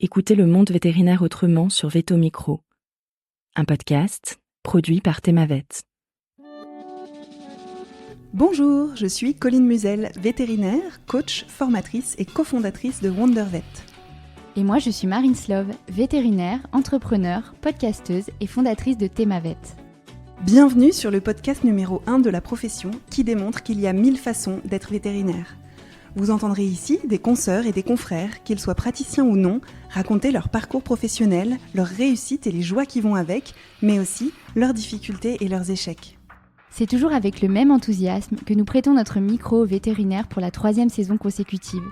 Écoutez le monde vétérinaire autrement sur Veto Micro, un podcast produit par Thémavet. Bonjour, je suis Colline Musel, vétérinaire, coach, formatrice et cofondatrice de WonderVet. Et moi je suis Marine Slove, vétérinaire, entrepreneur, podcasteuse et fondatrice de Thémavet. Bienvenue sur le podcast numéro 1 de la profession qui démontre qu'il y a 1000 façons d'être vétérinaire. Vous entendrez ici des consoeurs et des confrères, qu'ils soient praticiens ou non, raconter leur parcours professionnel, leurs réussites et les joies qui vont avec, mais aussi leurs difficultés et leurs échecs. C'est toujours avec le même enthousiasme que nous prêtons notre micro aux vétérinaires pour la 3e saison consécutive,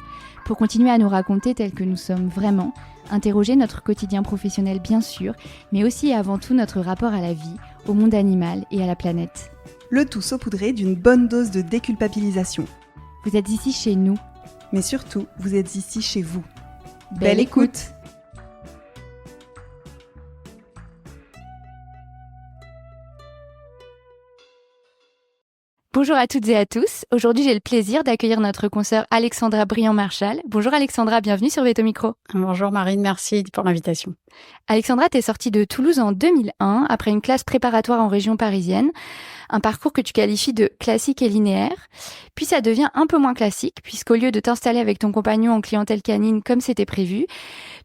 pour continuer à nous raconter tels que nous sommes vraiment, interroger notre quotidien professionnel bien sûr, mais aussi et avant tout notre rapport à la vie, au monde animal et à la planète. Le tout saupoudré d'une bonne dose de déculpabilisation. Vous êtes ici chez nous. Mais surtout, vous êtes ici chez vous. Belle écoute! Bonjour à toutes et à tous. Aujourd'hui, j'ai le plaisir d'accueillir notre consoeur Alexandra Briand-Marchal. Bonjour Alexandra, bienvenue sur Veto Micro. Bonjour Marine, merci pour l'invitation. Alexandra, t'es sortie de Toulouse en 2001 après une classe préparatoire en région parisienne. Un parcours que tu qualifies de classique et linéaire. Puis ça devient un peu moins classique, puisqu'au lieu de t'installer avec ton compagnon en clientèle canine comme c'était prévu,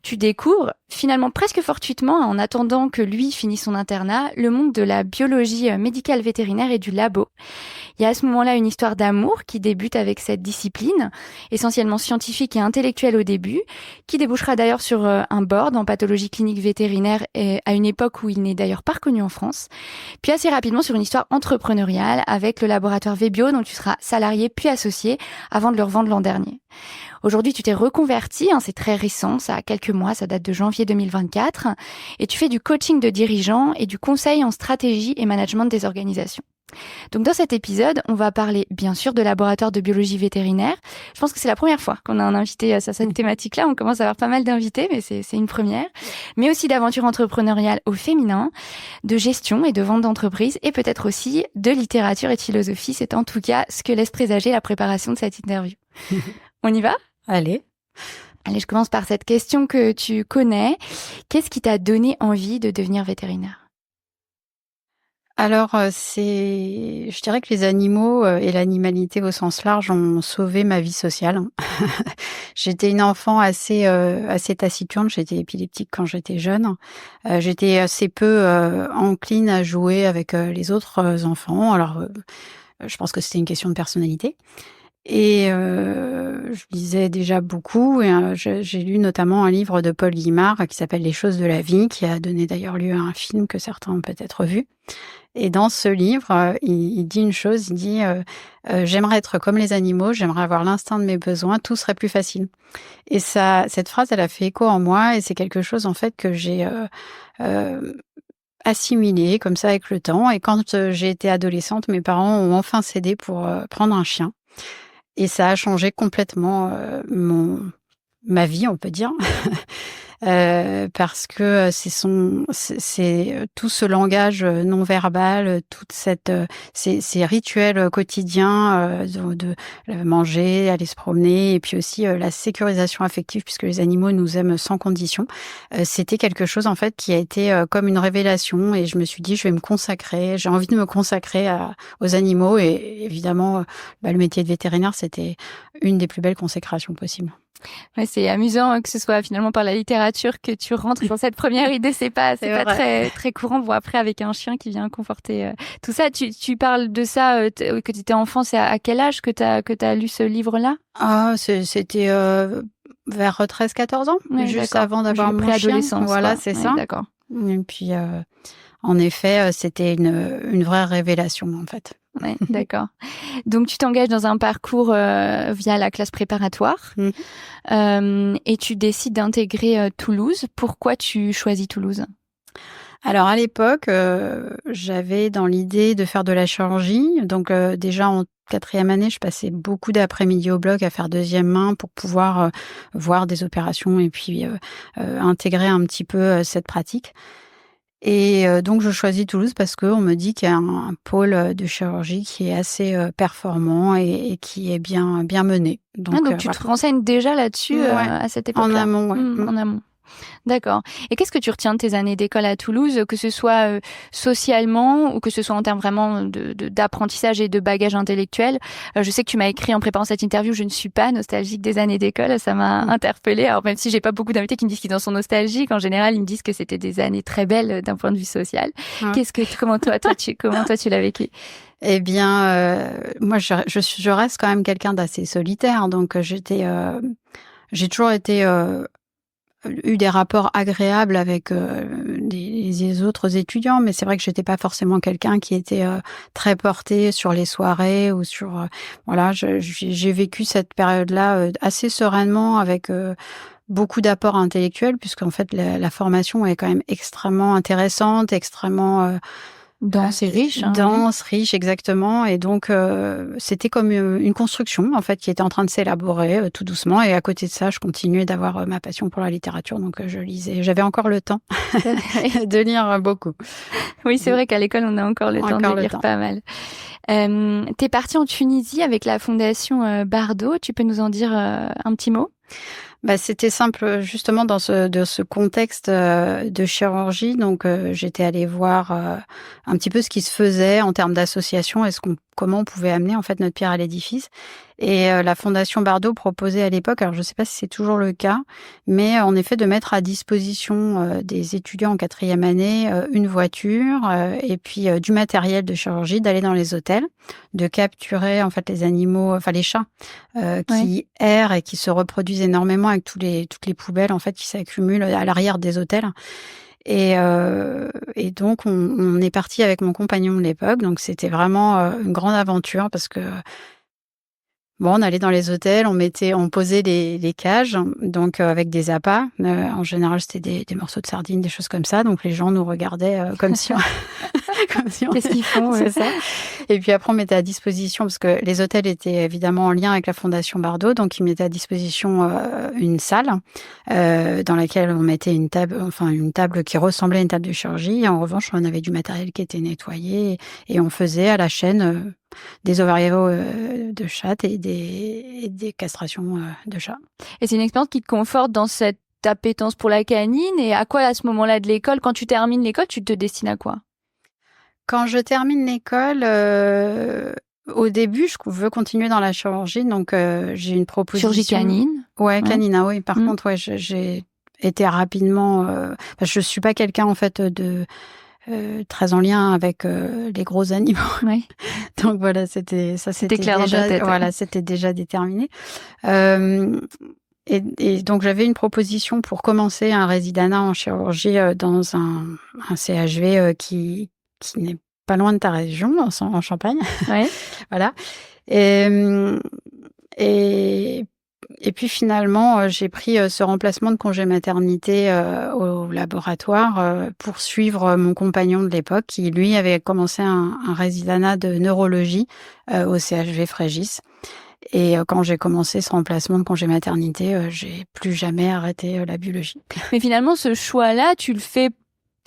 tu découvres, finalement presque fortuitement, en attendant que lui finisse son internat, le monde de la biologie médicale vétérinaire et du labo. Il y a à ce moment-là une histoire d'amour qui débute avec cette discipline, essentiellement scientifique et intellectuelle au début, qui débouchera d'ailleurs sur un board en pathologie clinique vétérinaire à une époque où il n'est d'ailleurs pas reconnu en France. Puis assez rapidement sur une histoire entrepreneuriale avec le laboratoire Vébio dont tu seras salarié puis associé avant de le revendre l'an dernier. Aujourd'hui, tu t'es reconverti, c'est très récent, ça a quelques mois, ça date de janvier 2024, et tu fais du coaching de dirigeants et du conseil en stratégie et management des organisations. Donc dans cet épisode, on va parler bien sûr de laboratoire de biologie vétérinaire. Je pense que c'est la première fois qu'on a un invité sur cette thématique-là. On commence à avoir pas mal d'invités, mais c'est une première. Mais aussi d'aventures entrepreneuriales au féminin, de gestion et de vente d'entreprise, et peut-être aussi de littérature et de philosophie. C'est en tout cas ce que laisse présager la préparation de cette interview. On y va ? Allez, je commence par cette question que tu connais. Qu'est-ce qui t'a donné envie de devenir vétérinaire ? alors je dirais que les animaux et l'animalité au sens large ont sauvé ma vie sociale. J'étais une enfant assez taciturne, j'étais épileptique quand j'étais jeune. J'étais assez peu encline à jouer avec les autres enfants. Alors, je pense que c'était une question de personnalité. Et je lisais déjà beaucoup et j'ai lu notamment un livre de Paul Guimard qui s'appelle Les choses de la vie, qui a donné d'ailleurs lieu à un film que certains ont peut-être vu. Et dans ce livre, il dit une chose, il dit j'aimerais être comme les animaux, j'aimerais avoir l'instinct de mes besoins, tout serait plus facile. Et cette phrase, elle a fait écho en moi et c'est quelque chose en fait que j'ai assimilé comme ça avec le temps. Et quand j'ai été adolescente, mes parents ont enfin cédé pour prendre un chien. Et ça a changé complètement ma vie, on peut dire. Parce que c'est tout ce langage non verbal, toute ces rituels quotidiens de manger, aller se promener, et puis aussi la sécurisation affective, puisque les animaux nous aiment sans condition. C'était quelque chose en fait qui a été comme une révélation, et je me suis dit j'ai envie de me consacrer aux animaux, et évidemment le métier de vétérinaire c'était une des plus belles consécrations possibles. Ouais, c'est amusant que ce soit finalement par la littérature que tu rentres dans cette première idée. C'est pas très très courant. Bon, après avec un chien qui vient conforter tout ça. Tu parles de ça que tu étais enfant. C'est à quel âge que t'as lu ce livre-là ? C'était vers 13-14 ans, juste avant d'avoir mon chien. Voilà, c'est ça. D'accord. Et puis en effet, c'était une vraie révélation en fait. Ouais, d'accord. Donc tu t'engages dans un parcours via la classe préparatoire et tu décides d'intégrer Toulouse. Pourquoi tu choisis Toulouse ? Alors à l'époque, j'avais dans l'idée de faire de la chirurgie. Donc déjà en 4e année, je passais beaucoup d'après-midi au bloc à faire deuxième main pour pouvoir voir des opérations et puis intégrer un petit peu cette pratique. Et donc je choisis Toulouse parce qu'on me dit qu'il y a un pôle de chirurgie qui est assez performant et qui est bien mené. Donc tu te renseignes déjà là-dessus à cette époque-là. En amont, ouais. En amont. D'accord. Et qu'est-ce que tu retiens de tes années d'école à Toulouse, que ce soit socialement ou que ce soit en termes vraiment d'apprentissage et de bagage intellectuel? Je sais que tu m'as écrit en préparant cette interview, je ne suis pas nostalgique des années d'école, ça m'a interpellée. Alors même si j'ai pas beaucoup d'invités qui me disent qu'ils en sont nostalgiques, en général ils me disent que c'était des années très belles d'un point de vue social. Ouais. Comment toi tu l'as vécu? Eh bien, moi je reste quand même quelqu'un d'assez solitaire, donc j'ai toujours été eu des rapports agréables avec les autres étudiants, mais c'est vrai que j'étais pas forcément quelqu'un qui était très porté sur les soirées ou sur voilà, j'ai vécu cette période-là assez sereinement avec beaucoup d'apports intellectuels, puisqu'en fait la formation est quand même extrêmement intéressante, extrêmement dense et riche. Dense, riche, exactement. Et donc, c'était comme une construction, en fait, qui était en train de s'élaborer tout doucement. Et à côté de ça, je continuais d'avoir ma passion pour la littérature. Donc, je lisais. J'avais encore le temps de lire beaucoup. Oui, c'est vrai qu'à l'école, on a encore le temps de lire pas mal. T'es partie en Tunisie avec la fondation Bardot. Tu peux nous en dire un petit mot ? C'était simple, justement, dans ce contexte de chirurgie. Donc, j'étais allée voir un petit peu ce qui se faisait en termes d'association et comment on pouvait amener en fait notre pierre à l'édifice. Et la Fondation Bardot proposait à l'époque, alors je ne sais pas si c'est toujours le cas, mais en effet de mettre à disposition des étudiants en 4e année une voiture et puis du matériel de chirurgie, d'aller dans les hôtels, de capturer en fait les animaux, enfin les chats qui errent et qui se reproduisent énormément avec toutes les poubelles en fait qui s'accumulent à l'arrière des hôtels. Et donc on est parti avec mon compagnon de l'époque, donc c'était vraiment une grande aventure parce que on allait dans les hôtels, on posait les cages, donc avec des appâts. En général, c'était des morceaux de sardines, des choses comme ça. Donc les gens nous regardaient comme si on Qu'est-ce qu'ils font, c'est ça. Et puis après, on mettait à disposition, parce que les hôtels étaient évidemment en lien avec la Fondation Bardot, donc ils mettaient à disposition une salle dans laquelle on mettait une table qui ressemblait à une table de chirurgie. Et en revanche, on avait du matériel qui était nettoyé et on faisait à la chaîne des ovaires de chatte et des castrations de chats. Et c'est une expérience qui te conforte dans cette appétence pour la canine. Et à quoi, à ce moment-là de l'école, quand tu termines l'école, tu te destines à quoi ? Quand je termine l'école, au début, je veux continuer dans la chirurgie, donc j'ai une proposition. Chirurgie canine ? Ouais, canine, oui. Par contre, ouais, j'ai été rapidement. Je suis pas quelqu'un en fait de très en lien avec les gros animaux. Oui. Donc voilà, c'était clair déjà, dans ta tête. Voilà, c'était déjà déterminé. Et donc j'avais une proposition pour commencer un résidanat en chirurgie dans un CHV qui n'est pas loin de ta région, en Champagne. Ouais. Voilà. Et puis finalement, j'ai pris ce remplacement de congé maternité au laboratoire pour suivre mon compagnon de l'époque qui, lui, avait commencé un résidanat de neurologie au CHV Frégis. Et quand j'ai commencé ce remplacement de congé maternité, j'ai plus jamais arrêté la biologie. Mais finalement, ce choix-là, tu le fais,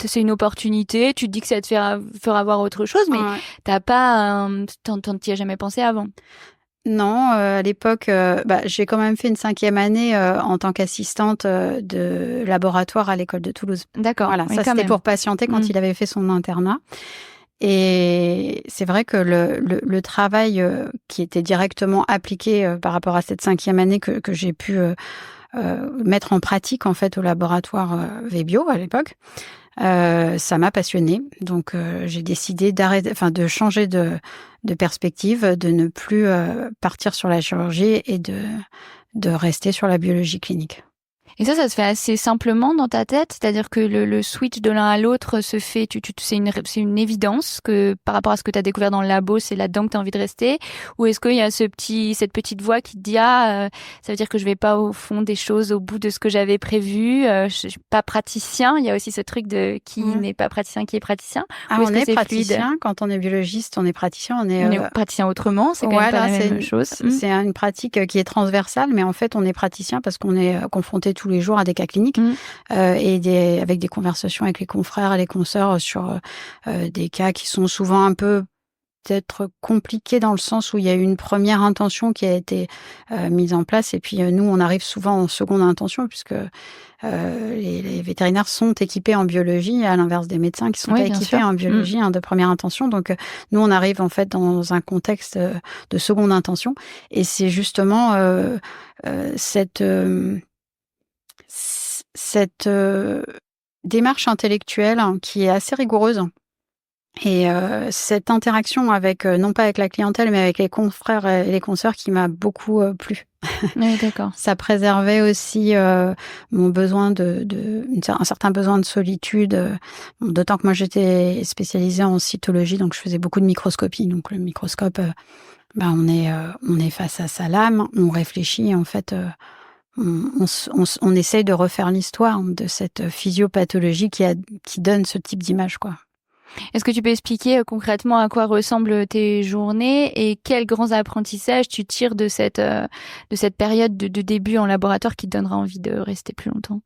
c'est une opportunité, tu te dis que ça te fera voir autre chose, mais t'as pas, t'y as jamais pensé avant. Non, à l'époque, j'ai quand même fait une 5e année en tant qu'assistante de laboratoire à l'école de Toulouse. D'accord. Voilà, ça c'était pour patienter quand il avait fait son internat. Et c'est vrai que le travail qui était directement appliqué par rapport à cette 5e année que j'ai pu mettre en pratique en fait au laboratoire VBio à l'époque, ça m'a passionnée. Donc j'ai décidé de changer de perspective, de ne plus partir sur la chirurgie et de rester sur la biologie clinique. Et ça se fait assez simplement dans ta tête, c'est-à-dire que le switch de l'un à l'autre se fait, c'est une évidence que par rapport à ce que tu as découvert dans le labo, c'est là-dedans que tu as envie de rester, ou est-ce qu'il y a cette petite voix qui te dit ça veut dire que je vais pas au fond des choses, au bout de ce que j'avais prévu, je suis pas praticien, il y a aussi ce truc de qui n'est pas praticien, qui est praticien. On est praticien fluide? Quand on est biologiste, on est praticien, on est praticien autrement, c'est quand même pas la même chose. C'est une pratique qui est transversale, mais en fait on est praticien parce qu'on est confronté tous les jours à des cas cliniques et avec des conversations avec les confrères et les consoeurs sur des cas qui sont souvent un peu peut-être compliqué dans le sens où il y a eu une première intention qui a été mise en place et puis nous on arrive souvent en seconde intention puisque les vétérinaires sont équipés en biologie à l'inverse des médecins qui sont pas équipés en biologie de première intention. Donc nous on arrive en fait dans un contexte de seconde intention et c'est justement cette démarche intellectuelle qui est assez rigoureuse. Et cette interaction avec, non pas avec la clientèle, mais avec les confrères et les consoeurs qui m'a beaucoup plu. Oui, d'accord. Ça préservait aussi mon besoin un certain besoin de solitude. D'autant que moi, j'étais spécialisée en cytologie, donc je faisais beaucoup de microscopie. Donc le microscope, on est face à sa lame, on réfléchit, et en fait, on essaye de refaire l'histoire de cette physiopathologie qui donne ce type d'image, quoi. Est-ce que tu peux expliquer concrètement à quoi ressemblent tes journées et quels grands apprentissages tu tires de cette période de début en laboratoire qui te donnera envie de rester plus longtemps ?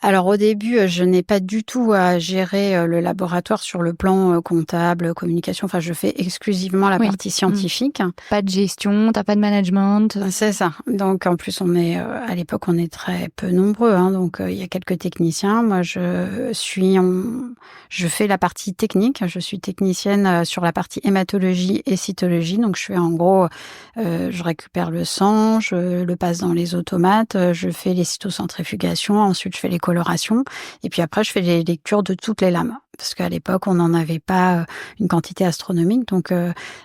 Alors au début, je n'ai pas du tout à gérer le laboratoire sur le plan comptable, communication. Enfin, je fais exclusivement la partie scientifique. Pas de gestion, t'as pas de management. C'est ça. Donc en plus, on est à l'époque, on est très peu nombreux. Donc il y a quelques techniciens. Moi, je fais la partie technique. Je suis technicienne sur la partie hématologie et cytologie. Donc je fais en gros, je récupère le sang, je le passe dans les automates, je fais les cytocentrifugations. Ensuite, je fais les coloration. Et puis après, je fais les lectures de toutes les lames. Parce qu'à l'époque, on n'en avait pas une quantité astronomique. Donc,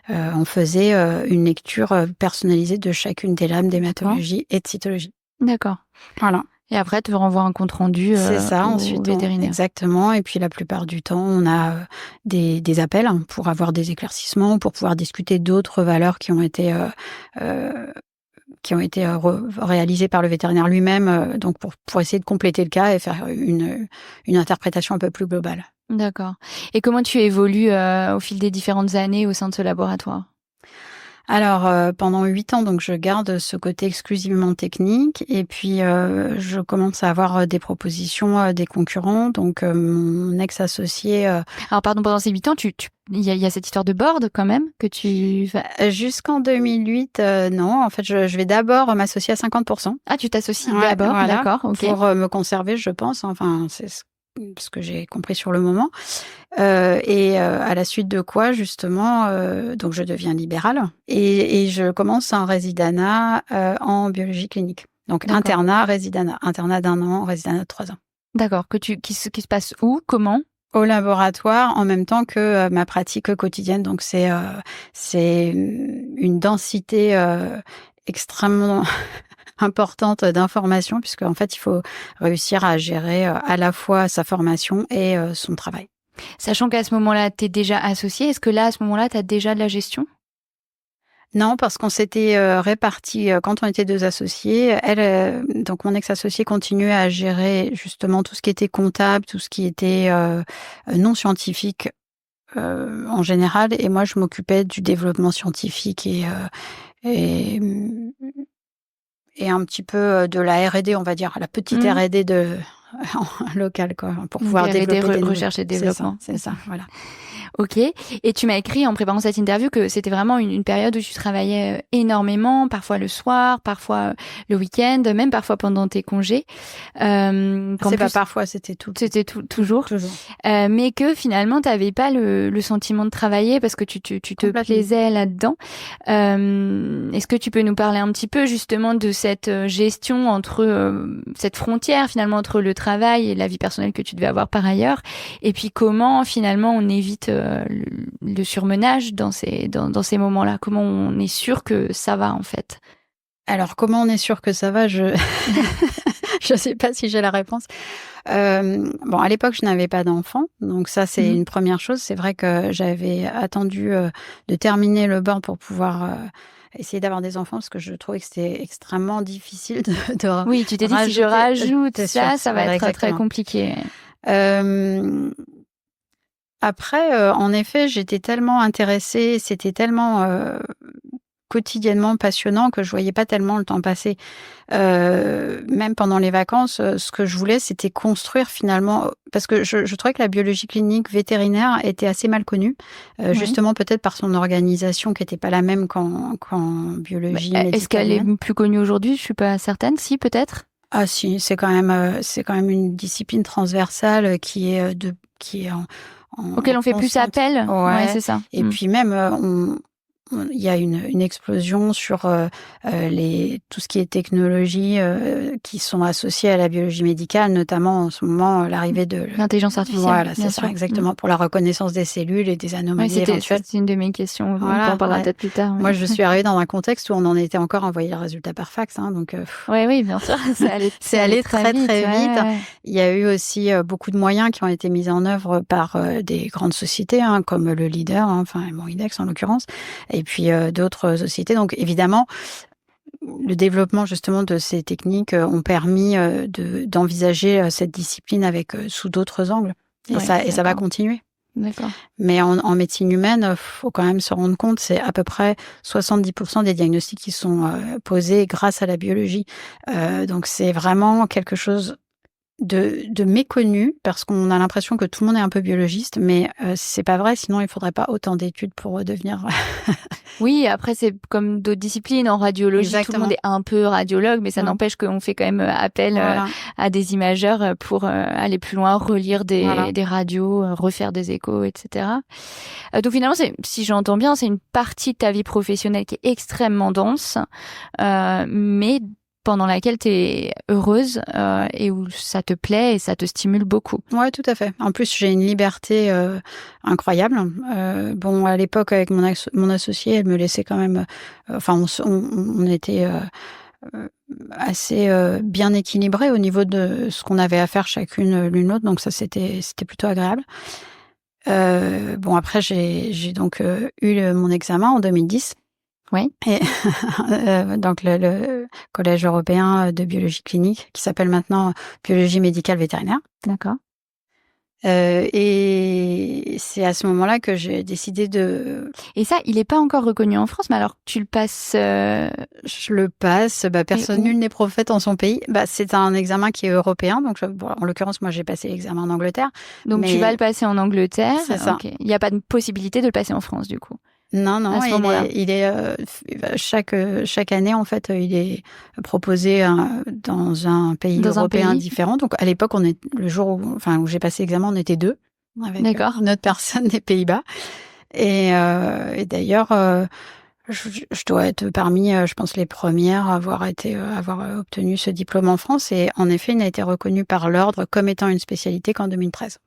on faisait une lecture personnalisée de chacune des lames d'hématologie et de cytologie. D'accord. Voilà. Et après, tu renvoies un compte-rendu c'est ça, au ensuite, vétérinaire. Exactement. Et puis, la plupart du temps, on a des appels pour avoir des éclaircissements, pour pouvoir discuter d'autres valeurs qui ont été réalisées par le vétérinaire lui-même, donc pour essayer de compléter le cas et faire une interprétation un peu plus globale. D'accord. Et comment tu évolues au fil des différentes années au sein de ce laboratoire ? Alors, pendant 8 ans, donc je garde ce côté exclusivement technique et puis je commence à avoir des propositions des concurrents. Donc, mon ex-associé... Alors, pardon, pendant ces 8 ans, il y a cette histoire de board quand même que tu... Jusqu'en 2008, non. En fait, je vais d'abord m'associer à 50%. Ah, tu t'associes d'abord, voilà, d'accord. Okay. Pour me conserver, je pense. Enfin, c'est ce que j'ai compris sur le moment. Et à la suite de quoi, justement, donc je deviens libérale et je commence un résidanat en biologie clinique. Donc internat, résidanat. Internat d'1 an, résidanat de 3 ans. D'accord. Qui se passe où ? Comment ? Au laboratoire, en même temps que ma pratique quotidienne. Donc c'est une densité extrêmement importante d'informations, puisque en fait, il faut réussir à gérer à la fois sa formation et son travail. Sachant qu'à ce moment-là, tu es déjà associée, est-ce que là, à ce moment-là, tu as déjà de la gestion ? Non, parce qu'on s'était répartis quand on était 2 associés. Elle, donc mon ex-associé continuait à gérer justement tout ce qui était comptable, tout ce qui était non scientifique en général, et moi je m'occupais du développement scientifique et un petit peu de la R&D, on va dire, la petite R&D locale, quoi, pour pouvoir développer des recherche et développement. C'est ça, voilà. Ok. Et tu m'as écrit en préparant cette interview que c'était vraiment une période où tu travaillais énormément, parfois le soir, parfois le week-end, même parfois pendant tes congés. C'est pas parfois, c'était tout. C'était toujours. Mais que finalement, tu n'avais pas le sentiment de travailler parce que tu te plaisais là-dedans. Est-ce que tu peux nous parler un petit peu justement de cette gestion entre cette frontière finalement entre le travail et la vie personnelle que tu devais avoir par ailleurs, et puis comment finalement on évite le surmenage dans ces moments-là? Comment on est sûr que ça va en fait? Alors comment on est sûr que ça va? Je sais pas si j'ai la réponse. Bon, à l'époque, je n'avais pas d'enfant, donc ça c'est une première chose. C'est vrai que j'avais attendu de terminer le board pour pouvoir essayer d'avoir des enfants, parce que je trouvais que c'était extrêmement difficile de Oui, tu t'es dit si je rajoute ça va être très compliqué. Après, en effet, j'étais tellement intéressée, c'était tellement quotidiennement passionnant que je voyais pas tellement le temps passer. Même pendant les vacances, ce que je voulais, c'était construire finalement, parce que je trouvais que la biologie clinique vétérinaire était assez mal connue, justement peut-être par son organisation qui était pas la même qu'en biologie médicale. Est-ce qu'elle est plus connue aujourd'hui? Je suis pas certaine. Si, peut-être. Ah si, c'est quand même une discipline transversale qui est auquel on fait plus appel. Ouais, c'est ça. Et puis même il y a une explosion sur tout ce qui est technologies qui sont associées à la biologie médicale, notamment en ce moment l'arrivée de l'intelligence artificielle. Voilà, c'est ça, exactement, pour la reconnaissance des cellules et des anomalies éventuelles. C'est une de mes questions. Voilà, on en parlera peut-être plus tard. Moi, je suis arrivée dans un contexte où on en était encore à envoyer le résultat par fax, donc. Oui, bien sûr, c'est allé très vite. Ouais. Il y a eu aussi beaucoup de moyens qui ont été mis en œuvre par des grandes sociétés, comme le Leader, IDEX en l'occurrence. Et puis d'autres sociétés. Donc évidemment, le développement justement de ces techniques ont permis d'envisager cette discipline sous d'autres angles. Et ça va continuer. D'accord. Mais en médecine humaine, faut quand même se rendre compte, c'est à peu près 70% des diagnostics qui sont posés grâce à la biologie. Donc c'est vraiment quelque chose de méconnu, parce qu'on a l'impression que tout le monde est un peu biologiste, mais c'est pas vrai, sinon il faudrait pas autant d'études pour devenir... Oui, après c'est comme d'autres disciplines, en radiologie, Exactement. Tout le monde est un peu radiologue, mais ça n'empêche qu'on fait quand même appel à des imageurs pour aller plus loin, relire des radios, refaire des échos, etc. Donc finalement, si j'entends bien, c'est une partie de ta vie professionnelle qui est extrêmement dense, mais pendant laquelle tu es heureuse et où ça te plaît et ça te stimule beaucoup. Ouais, tout à fait. En plus, j'ai une liberté incroyable. À l'époque, avec mon associé, elle me laissait quand même... on était assez bien équilibrés au niveau de ce qu'on avait à faire chacune l'une l'autre. Donc ça, c'était plutôt agréable. Après, j'ai donc eu mon examen en 2010. Oui. Et donc le Collège européen de biologie clinique, qui s'appelle maintenant biologie médicale vétérinaire. D'accord. Et c'est à ce moment-là que j'ai décidé de... Et ça, il n'est pas encore reconnu en France, mais alors tu le passes... Je le passe, nul n'est prophète en son pays. C'est un examen qui est européen, donc en l'occurrence, moi j'ai passé l'examen en Angleterre. Donc tu vas le passer en Angleterre. C'est ça. Okay. Il n'y a pas de possibilité de le passer en France, du coup. Non, il est chaque année en fait, il est proposé dans un pays européen différent. Donc à l'époque, le jour où j'ai passé l'examen, on était 2 avec une autre personne des Pays-Bas. Et d'ailleurs, je dois être parmi, je pense, les premières à avoir obtenu ce diplôme en France. Et en effet, il n'a été reconnu par l'ordre comme étant une spécialité qu'en 2013.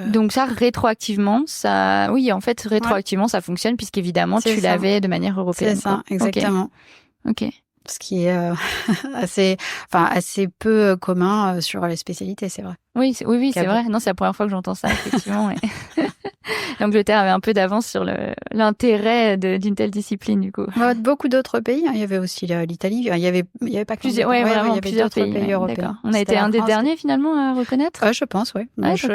Donc ça, rétroactivement, ça fonctionne, puisqu'évidemment, tu l'avais de manière européenne. C'est ça, exactement. Ok. Ce qui est assez peu commun sur les spécialités, c'est vrai. Oui, c'est vrai. Non, c'est la première fois que j'entends ça, effectivement. L'Angleterre avait un peu d'avance sur l'intérêt d'une telle discipline, du coup. Beaucoup d'autres pays. Il y avait aussi l'Italie. Il y avait pas que plusieurs pays européens. On a été un des derniers, finalement, à reconnaître. Je pense, oui.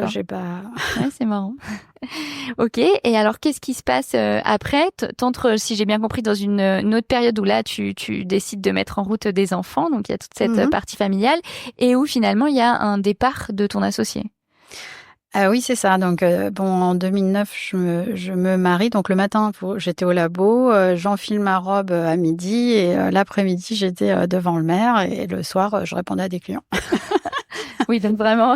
J'ai pas... Ouais, c'est marrant. Ok. Et alors, qu'est-ce qui se passe après? T'entres, si j'ai bien compris, dans une autre période où là, tu décides de mettre en route des enfants. Donc, il y a toute cette partie familiale. Et où, finalement, il y a un départ de ton associé. Oui, c'est ça. Donc, en 2009, je me marie. Donc, le matin, j'étais au labo, j'enfile ma robe à midi et l'après-midi, j'étais devant le maire et le soir, je répondais à des clients. Oui, donc vraiment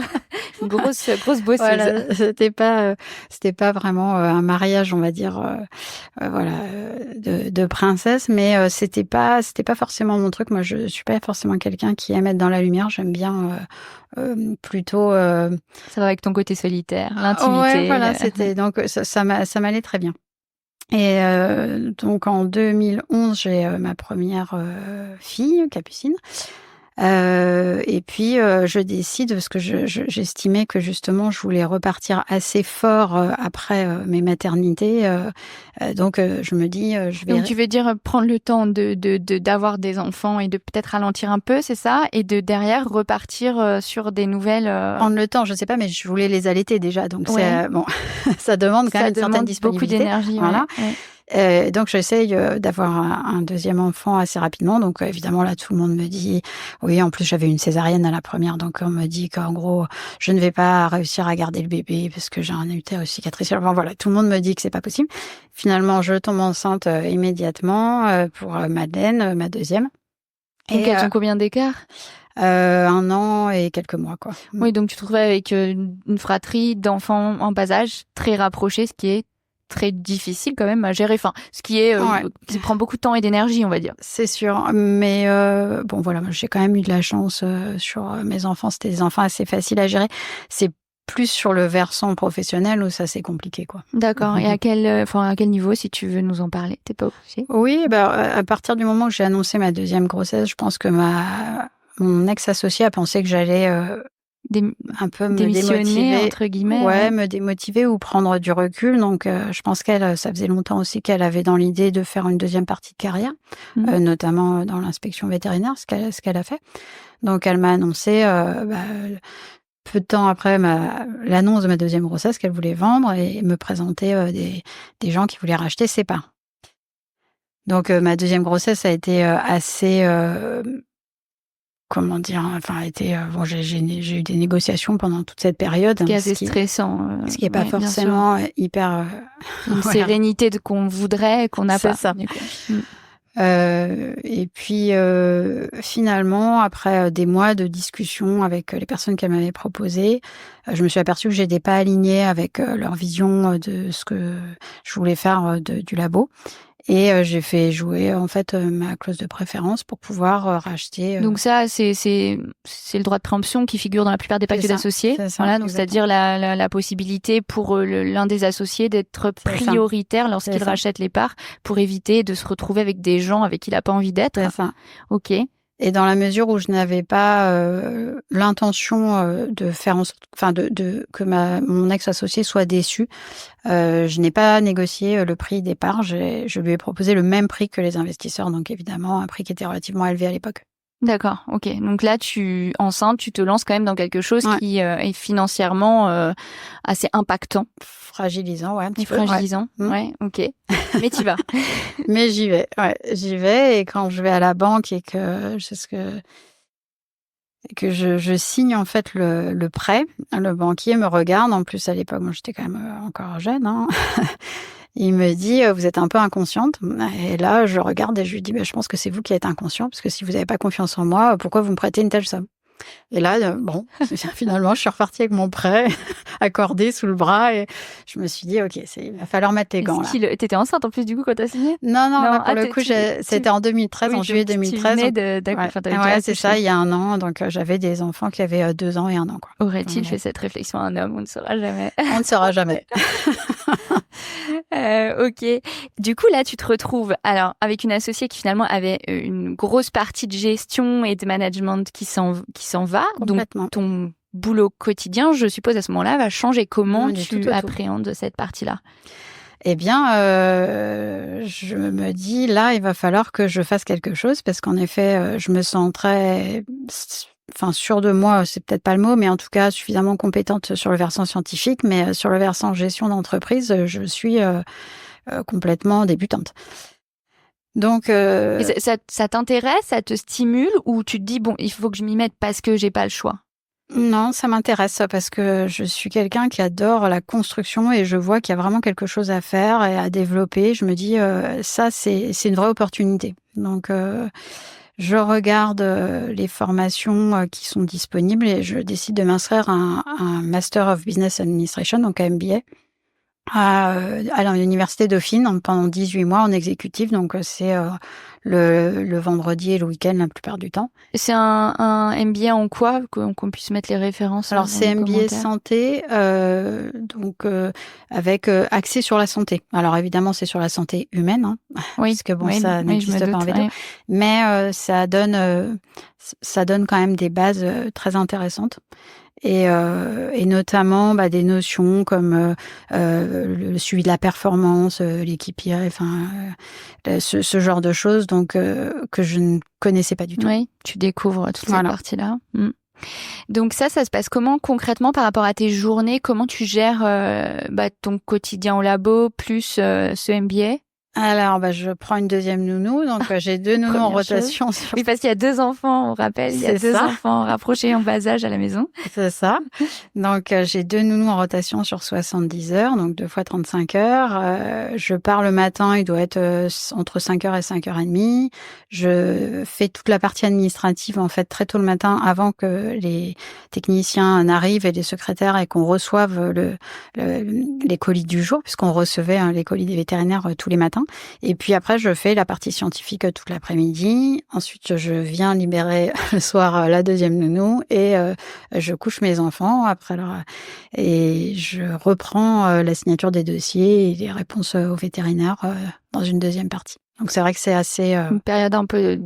une grosse bosseuse. Voilà, c'était pas vraiment un mariage, on va dire, de princesse, mais c'était pas forcément mon truc. Moi, je suis pas forcément quelqu'un qui aime être dans la lumière. J'aime bien plutôt. Ça va avec ton côté solitaire, l'intimité. Ouais, voilà, c'était donc ça m'allait très bien. Et donc en 2011, j'ai ma première fille, Capucine. Et puis je décide, parce que j'estimais que justement je voulais repartir assez fort après mes maternités, donc je me dis je vais... Donc tu veux dire prendre le temps d'avoir des enfants et de peut-être ralentir un peu, c'est ça, et de derrière repartir sur des nouvelles... Prendre le temps, je sais pas, mais je voulais les allaiter déjà, donc c'est bon, ça demande quand même une certaine disponibilité. Beaucoup d'énergie. Voilà. Ouais. Donc, j'essaye d'avoir un deuxième enfant assez rapidement. Donc, évidemment, là, tout le monde me dit... Oui, en plus, j'avais une césarienne à la première. Donc, on me dit qu'en gros, je ne vais pas réussir à garder le bébé parce que j'ai un utérus cicatriciel. Enfin, voilà, tout le monde me dit que c'est pas possible. Finalement, je tombe enceinte immédiatement pour Madeleine, ma deuxième. Donc, elles ont combien d'écart ? 1 an et quelques mois, quoi. Oui, donc tu te trouvais avec une fratrie d'enfants en bas âge très rapprochés, ce qui est très difficile quand même à gérer. Enfin, ce qui est qui prend beaucoup de temps et d'énergie, on va dire. C'est sûr, mais bon voilà, j'ai quand même eu de la chance sur mes enfants. C'était des enfants assez faciles à gérer. C'est plus sur le versant professionnel où ça c'est compliqué, quoi. D'accord. Et à quel niveau, si tu veux nous en parler, t'es pas obligée ? Oui, à partir du moment où j'ai annoncé ma deuxième grossesse, je pense que mon ex-associé a pensé que j'allais un peu me démotiver, entre guillemets. Ouais, me démotiver ou prendre du recul. Donc, je pense qu'elle, ça faisait longtemps aussi qu'elle avait dans l'idée de faire une deuxième partie de carrière, notamment dans l'inspection vétérinaire, ce qu'elle a fait. Donc, elle m'a annoncé, peu de temps après l'annonce de ma deuxième grossesse, qu'elle voulait vendre et me présenter des gens qui voulaient racheter ses parts. Donc, ma deuxième grossesse a été assez... comment dire, enfin, j'ai eu des négociations pendant toute cette période. Ce qui est assez stressant. Ce qui n'est pas forcément hyper... une sérénité qu'on voudrait, qu'on n'a pas. C'est ça. Et puis, finalement, après des mois de discussion avec les personnes qu'elle m'avait proposées, je me suis aperçue que j'étais pas alignée avec leur vision de ce que je voulais faire du labo. Et j'ai fait jouer en fait ma clause de préférence pour pouvoir racheter. Donc ça, c'est le droit de préemption qui figure dans la plupart des pactes d'associés. Voilà, donc c'est-à-dire la possibilité pour l'un des associés d'être prioritaire lorsqu'il rachète les parts pour éviter de se retrouver avec des gens avec qui il n'a pas envie d'être. C'est ça. Ok. Et dans la mesure où je n'avais pas l'intention de faire en sorte, enfin que mon ex-associé soit déçu, je n'ai pas négocié le prix des parts. Je lui ai proposé le même prix que les investisseurs, donc évidemment un prix qui était relativement élevé à l'époque. D'accord, ok. Donc là, enceinte, tu te lances quand même dans quelque chose qui est financièrement assez impactant. Fragilisant, ouais, un petit peu. Fragilisant, ouais, ok. Mais t'y vas. Mais j'y vais. Et quand je vais à la banque et que je signe en fait le prêt, le banquier me regarde. En plus, à l'époque, moi, j'étais quand même encore jeune, hein. Il me dit, vous êtes un peu inconsciente. Et là, je regarde et je lui dis, je pense que c'est vous qui êtes inconscient, parce que si vous n'avez pas confiance en moi, pourquoi vous me prêtez une telle somme ? Et là, finalement, je suis repartie avec mon prêt accordé sous le bras et je me suis dit, ok, il va falloir mettre tes gants. T'étais enceinte en plus du coup quand t'as signé ? Non, là, pour le coup, c'était en 2013, en juillet 2013. Tu venais ouais, c'est ça, il y a 1 an. Donc, j'avais des enfants qui avaient 2 ans et 1 an. Quoi. Aurait-il fait cette réflexion à un homme ? On ne saura jamais. On ne saura jamais. Ok. Du coup, là, tu te retrouves avec une associée qui finalement avait une grosse partie de gestion et de management qui s'en va. Donc, ton boulot quotidien, je suppose, à ce moment-là, va changer. Comment tu appréhendes cette partie-là ? Eh bien, je me dis, là, il va falloir que je fasse quelque chose parce qu'en effet, je me sens très... sûre de moi, c'est peut-être pas le mot, mais en tout cas suffisamment compétente sur le versant scientifique, mais sur le versant gestion d'entreprise, je suis complètement débutante. Donc, et ça t'intéresse, ça te stimule, ou tu te dis bon, il faut que je m'y mette parce que j'ai pas le choix ? Non, ça m'intéresse parce que je suis quelqu'un qui adore la construction et je vois qu'il y a vraiment quelque chose à faire et à développer. Je me dis ça, c'est une vraie opportunité. Donc je regarde les formations qui sont disponibles et je décide de m'inscrire à un Master of Business Administration, donc un MBA, à l'Université Dauphine pendant 18 mois en exécutif. Donc, c'est le vendredi et le week-end la plupart du temps. C'est un MBA en quoi, qu'on puisse mettre les références? Alors, c'est MBA santé, donc avec accès sur la santé. Alors, évidemment, c'est sur la santé humaine, hein, oui, parce que bon, ça n'existe pas en véto. Oui. Mais ça donne quand même des bases très intéressantes. Et notamment des notions comme le suivi de la performance, l'équipier, ce genre de choses donc que je ne connaissais pas du tout. Oui, tu découvres toute cette partie-là. Donc ça se passe comment concrètement par rapport à tes journées? Comment tu gères ton quotidien au labo plus ce MBA? Alors, je prends une deuxième nounou, donc j'ai 2 nounous en Première chose. rotation. Oui, parce qu'il y a 2 enfants, on rappelle, il y a C'est 2 ça. enfants rapprochés en bas âge à la maison. C'est ça. Donc, j'ai 2 nounous en rotation sur 70 heures, donc 2 fois 35 heures. Je pars le matin, il doit être entre 5 heures et 5 heures et demie. Je fais toute la partie administrative, en fait, très tôt le matin, avant que les techniciens n'arrivent et les secrétaires et qu'on reçoive les colis du jour, puisqu'on recevait les colis des vétérinaires tous les matins. Et puis après, je fais la partie scientifique toute l'après-midi. Ensuite, je viens libérer le soir la deuxième nounou et je couche mes enfants après et je reprends la signature des dossiers et les réponses aux vétérinaires dans une deuxième partie. Donc c'est vrai que c'est assez Une période un peu,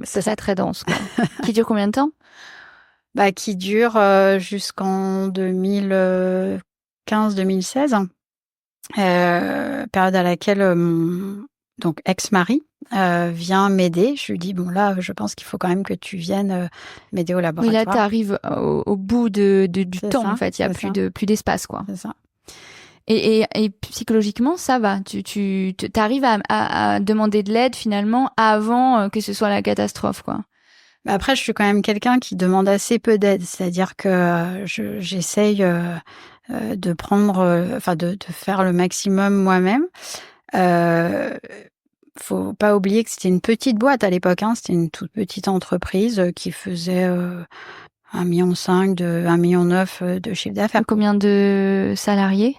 c'est ça, très dense, quoi. Qui dure combien de temps? qui dure jusqu'en 2015-2016. Période à laquelle mon donc ex-mari vient m'aider. Je lui dis bon là, je pense qu'il faut quand même que tu viennes m'aider au Oui, laboratoire. là, tu arrives au bout du C'est temps, ça, en fait. Il y a c'est plus d'espace, quoi. C'est ça. Et psychologiquement, ça va. Tu arrives à demander de l'aide, finalement, avant que ce soit la catastrophe, quoi. Après, je suis quand même quelqu'un qui demande assez peu d'aide. C'est-à-dire que j'essaye de prendre, de faire le maximum moi-même. Faut pas oublier que c'était une petite boîte à l'époque, hein. C'était une toute petite entreprise qui faisait 1,5 million, 1,9 million de chiffre d'affaires. Combien de salariés?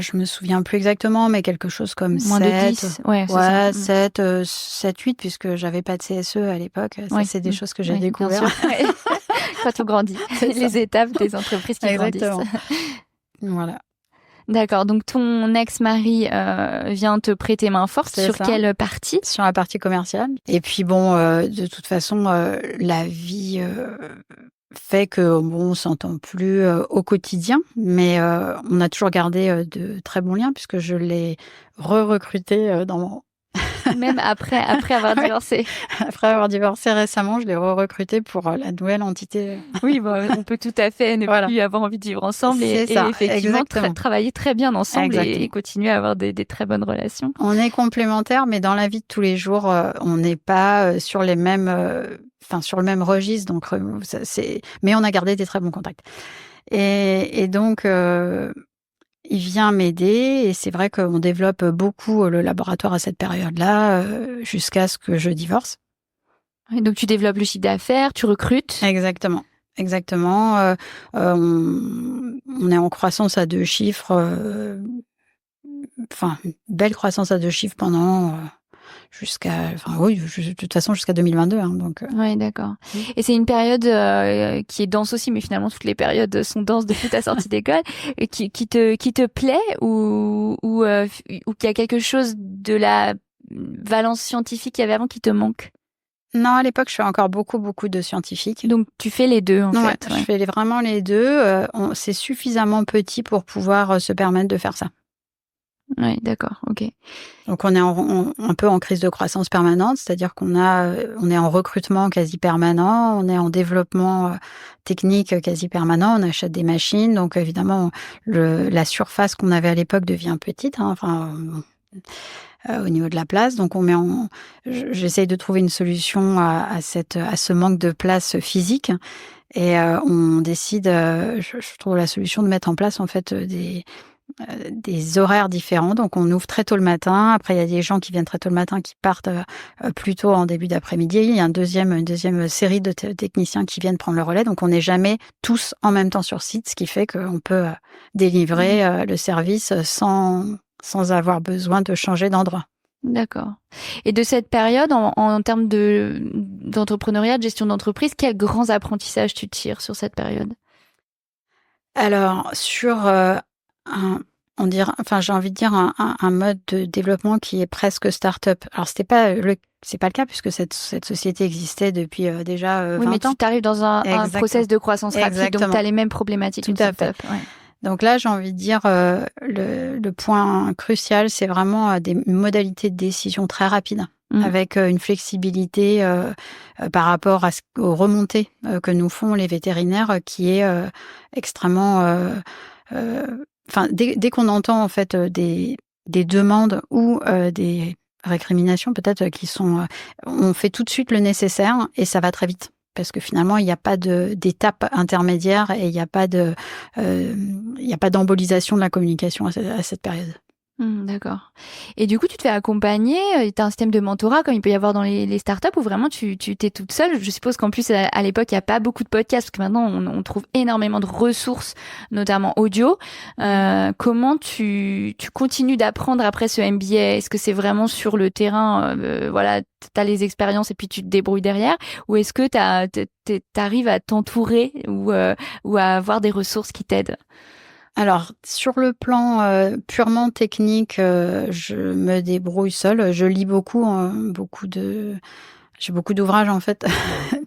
Je me souviens plus exactement, mais quelque chose comme Moins 7. de 10. Ouais, c'est ça. 7, 8, puisque j'avais pas de CSE à l'époque. Ça, Oui. c'est des choses que j'ai Oui, bien découvert. sûr. Ouais. Quand on grandit. Les étapes des entreprises qui Exactement. grandissent. Voilà. D'accord, donc ton ex-mari vient te prêter main forte. C'est sur ça. quelle partie? Sur la partie commerciale. Et puis de toute façon, la vie fait que on s'entend plus au quotidien, mais on a toujours gardé de très bons liens puisque je l'ai re-recruté dans mon... Même après avoir Ouais. divorcé. Après avoir divorcé récemment, je l'ai re-recruté pour la nouvelle entité. Oui, on peut tout à fait ne Voilà. plus avoir envie de vivre ensemble C'est et ça, effectivement exactement. travailler très bien ensemble Exactement. et continuer à avoir des très bonnes relations. On est complémentaires, mais dans la vie de tous les jours, on n'est pas sur les mêmes, sur le même registre. Donc, mais on a gardé des très bons contacts. Et donc, il vient m'aider et c'est vrai qu'on développe beaucoup le laboratoire à cette période-là, jusqu'à ce que je divorce. Et donc tu développes le chiffre d'affaires, tu recrutes. Exactement. On est en croissance à 2 chiffres, une belle croissance à 2 chiffres pendant de toute façon jusqu'à 2022. Hein, donc. Oui, d'accord. Et c'est une période qui est dense aussi, mais finalement toutes les périodes sont denses depuis ta sortie d'école, qui te plaît ou qu'il y a quelque chose de la valence scientifique qu'il y avait avant qui te manque? Non, à l'époque, je fais encore beaucoup de scientifiques. Donc tu fais les deux en fait. Je fais vraiment les deux. C'est suffisamment petit pour pouvoir se permettre de faire ça. Oui, d'accord, ok. Donc on est un peu en crise de croissance permanente, c'est-à-dire on est en recrutement quasi permanent, on est en développement technique quasi permanent, on achète des machines, donc évidemment la surface qu'on avait à l'époque devient petite, hein, au niveau de la place, donc j'essaye de trouver une solution à ce manque de place physique, et on décide, je trouve la solution de mettre en place en fait des horaires différents. Donc, on ouvre très tôt le matin. Après, il y a des gens qui viennent très tôt le matin qui partent plus tôt en début d'après-midi. Il y a une deuxième série de techniciens qui viennent prendre le relais. Donc, on n'est jamais tous en même temps sur site, ce qui fait qu'on peut délivrer le service sans avoir besoin de changer d'endroit. D'accord. Et de cette période, en termes d'entrepreneuriat, de gestion d'entreprise, quels grands apprentissages tu tires sur cette période? Alors, sur... j'ai envie de dire un mode de développement qui est presque start-up. Alors c'est pas le cas puisque cette société existait depuis déjà 20 ans. Oui, mais tu arrives dans un process de croissance rapide, donc tu as les mêmes problématiques. Tout à fait. Ouais. Donc là, j'ai envie de dire le point crucial, c'est vraiment des modalités de décision très rapides, avec une flexibilité par rapport aux remontées que nous font les vétérinaires, qui est extrêmement dès qu'on entend en fait des demandes ou des récriminations peut-être qui sont... on fait tout de suite le nécessaire et ça va très vite. Parce que finalement, il n'y a pas d'étape intermédiaire et il n'y a pas d'embolisation de la communication à cette période. D'accord. Et du coup, tu te fais accompagner, tu as un système de mentorat comme il peut y avoir dans les startups où vraiment tu t'es toute seule. Je suppose qu'en plus, à l'époque, il n'y a pas beaucoup de podcasts parce que maintenant, on trouve énormément de ressources, notamment audio. Comment tu continues d'apprendre après ce MBA? Est-ce que c'est vraiment sur le terrain, voilà, tu as les expériences et puis tu te débrouilles derrière? Ou est-ce que t'arrives à t'entourer ou à avoir des ressources qui t'aident? Alors, sur le plan purement technique, je me débrouille seule. Je lis beaucoup, j'ai beaucoup d'ouvrages en fait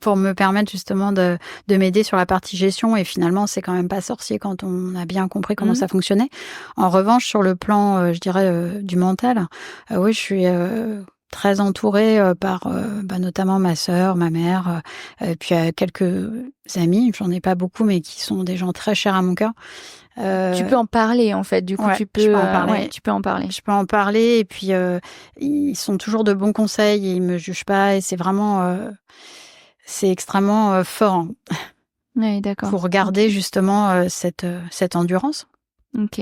pour me permettre justement de m'aider sur la partie gestion. Et finalement, c'est quand même pas sorcier quand on a bien compris comment ça fonctionnait. En revanche, sur le plan, je dirais, du mental, oui, je suis très entourée par notamment ma sœur, ma mère, puis quelques amis. J'en ai pas beaucoup, mais qui sont des gens très chers à mon cœur. Tu peux en parler en fait, du coup tu peux en parler. Tu peux en parler. Je peux en parler et puis ils sont toujours de bons conseils et ils me jugent pas et c'est vraiment c'est extrêmement fort Oui, d'accord. Pour garder justement cette endurance. OK.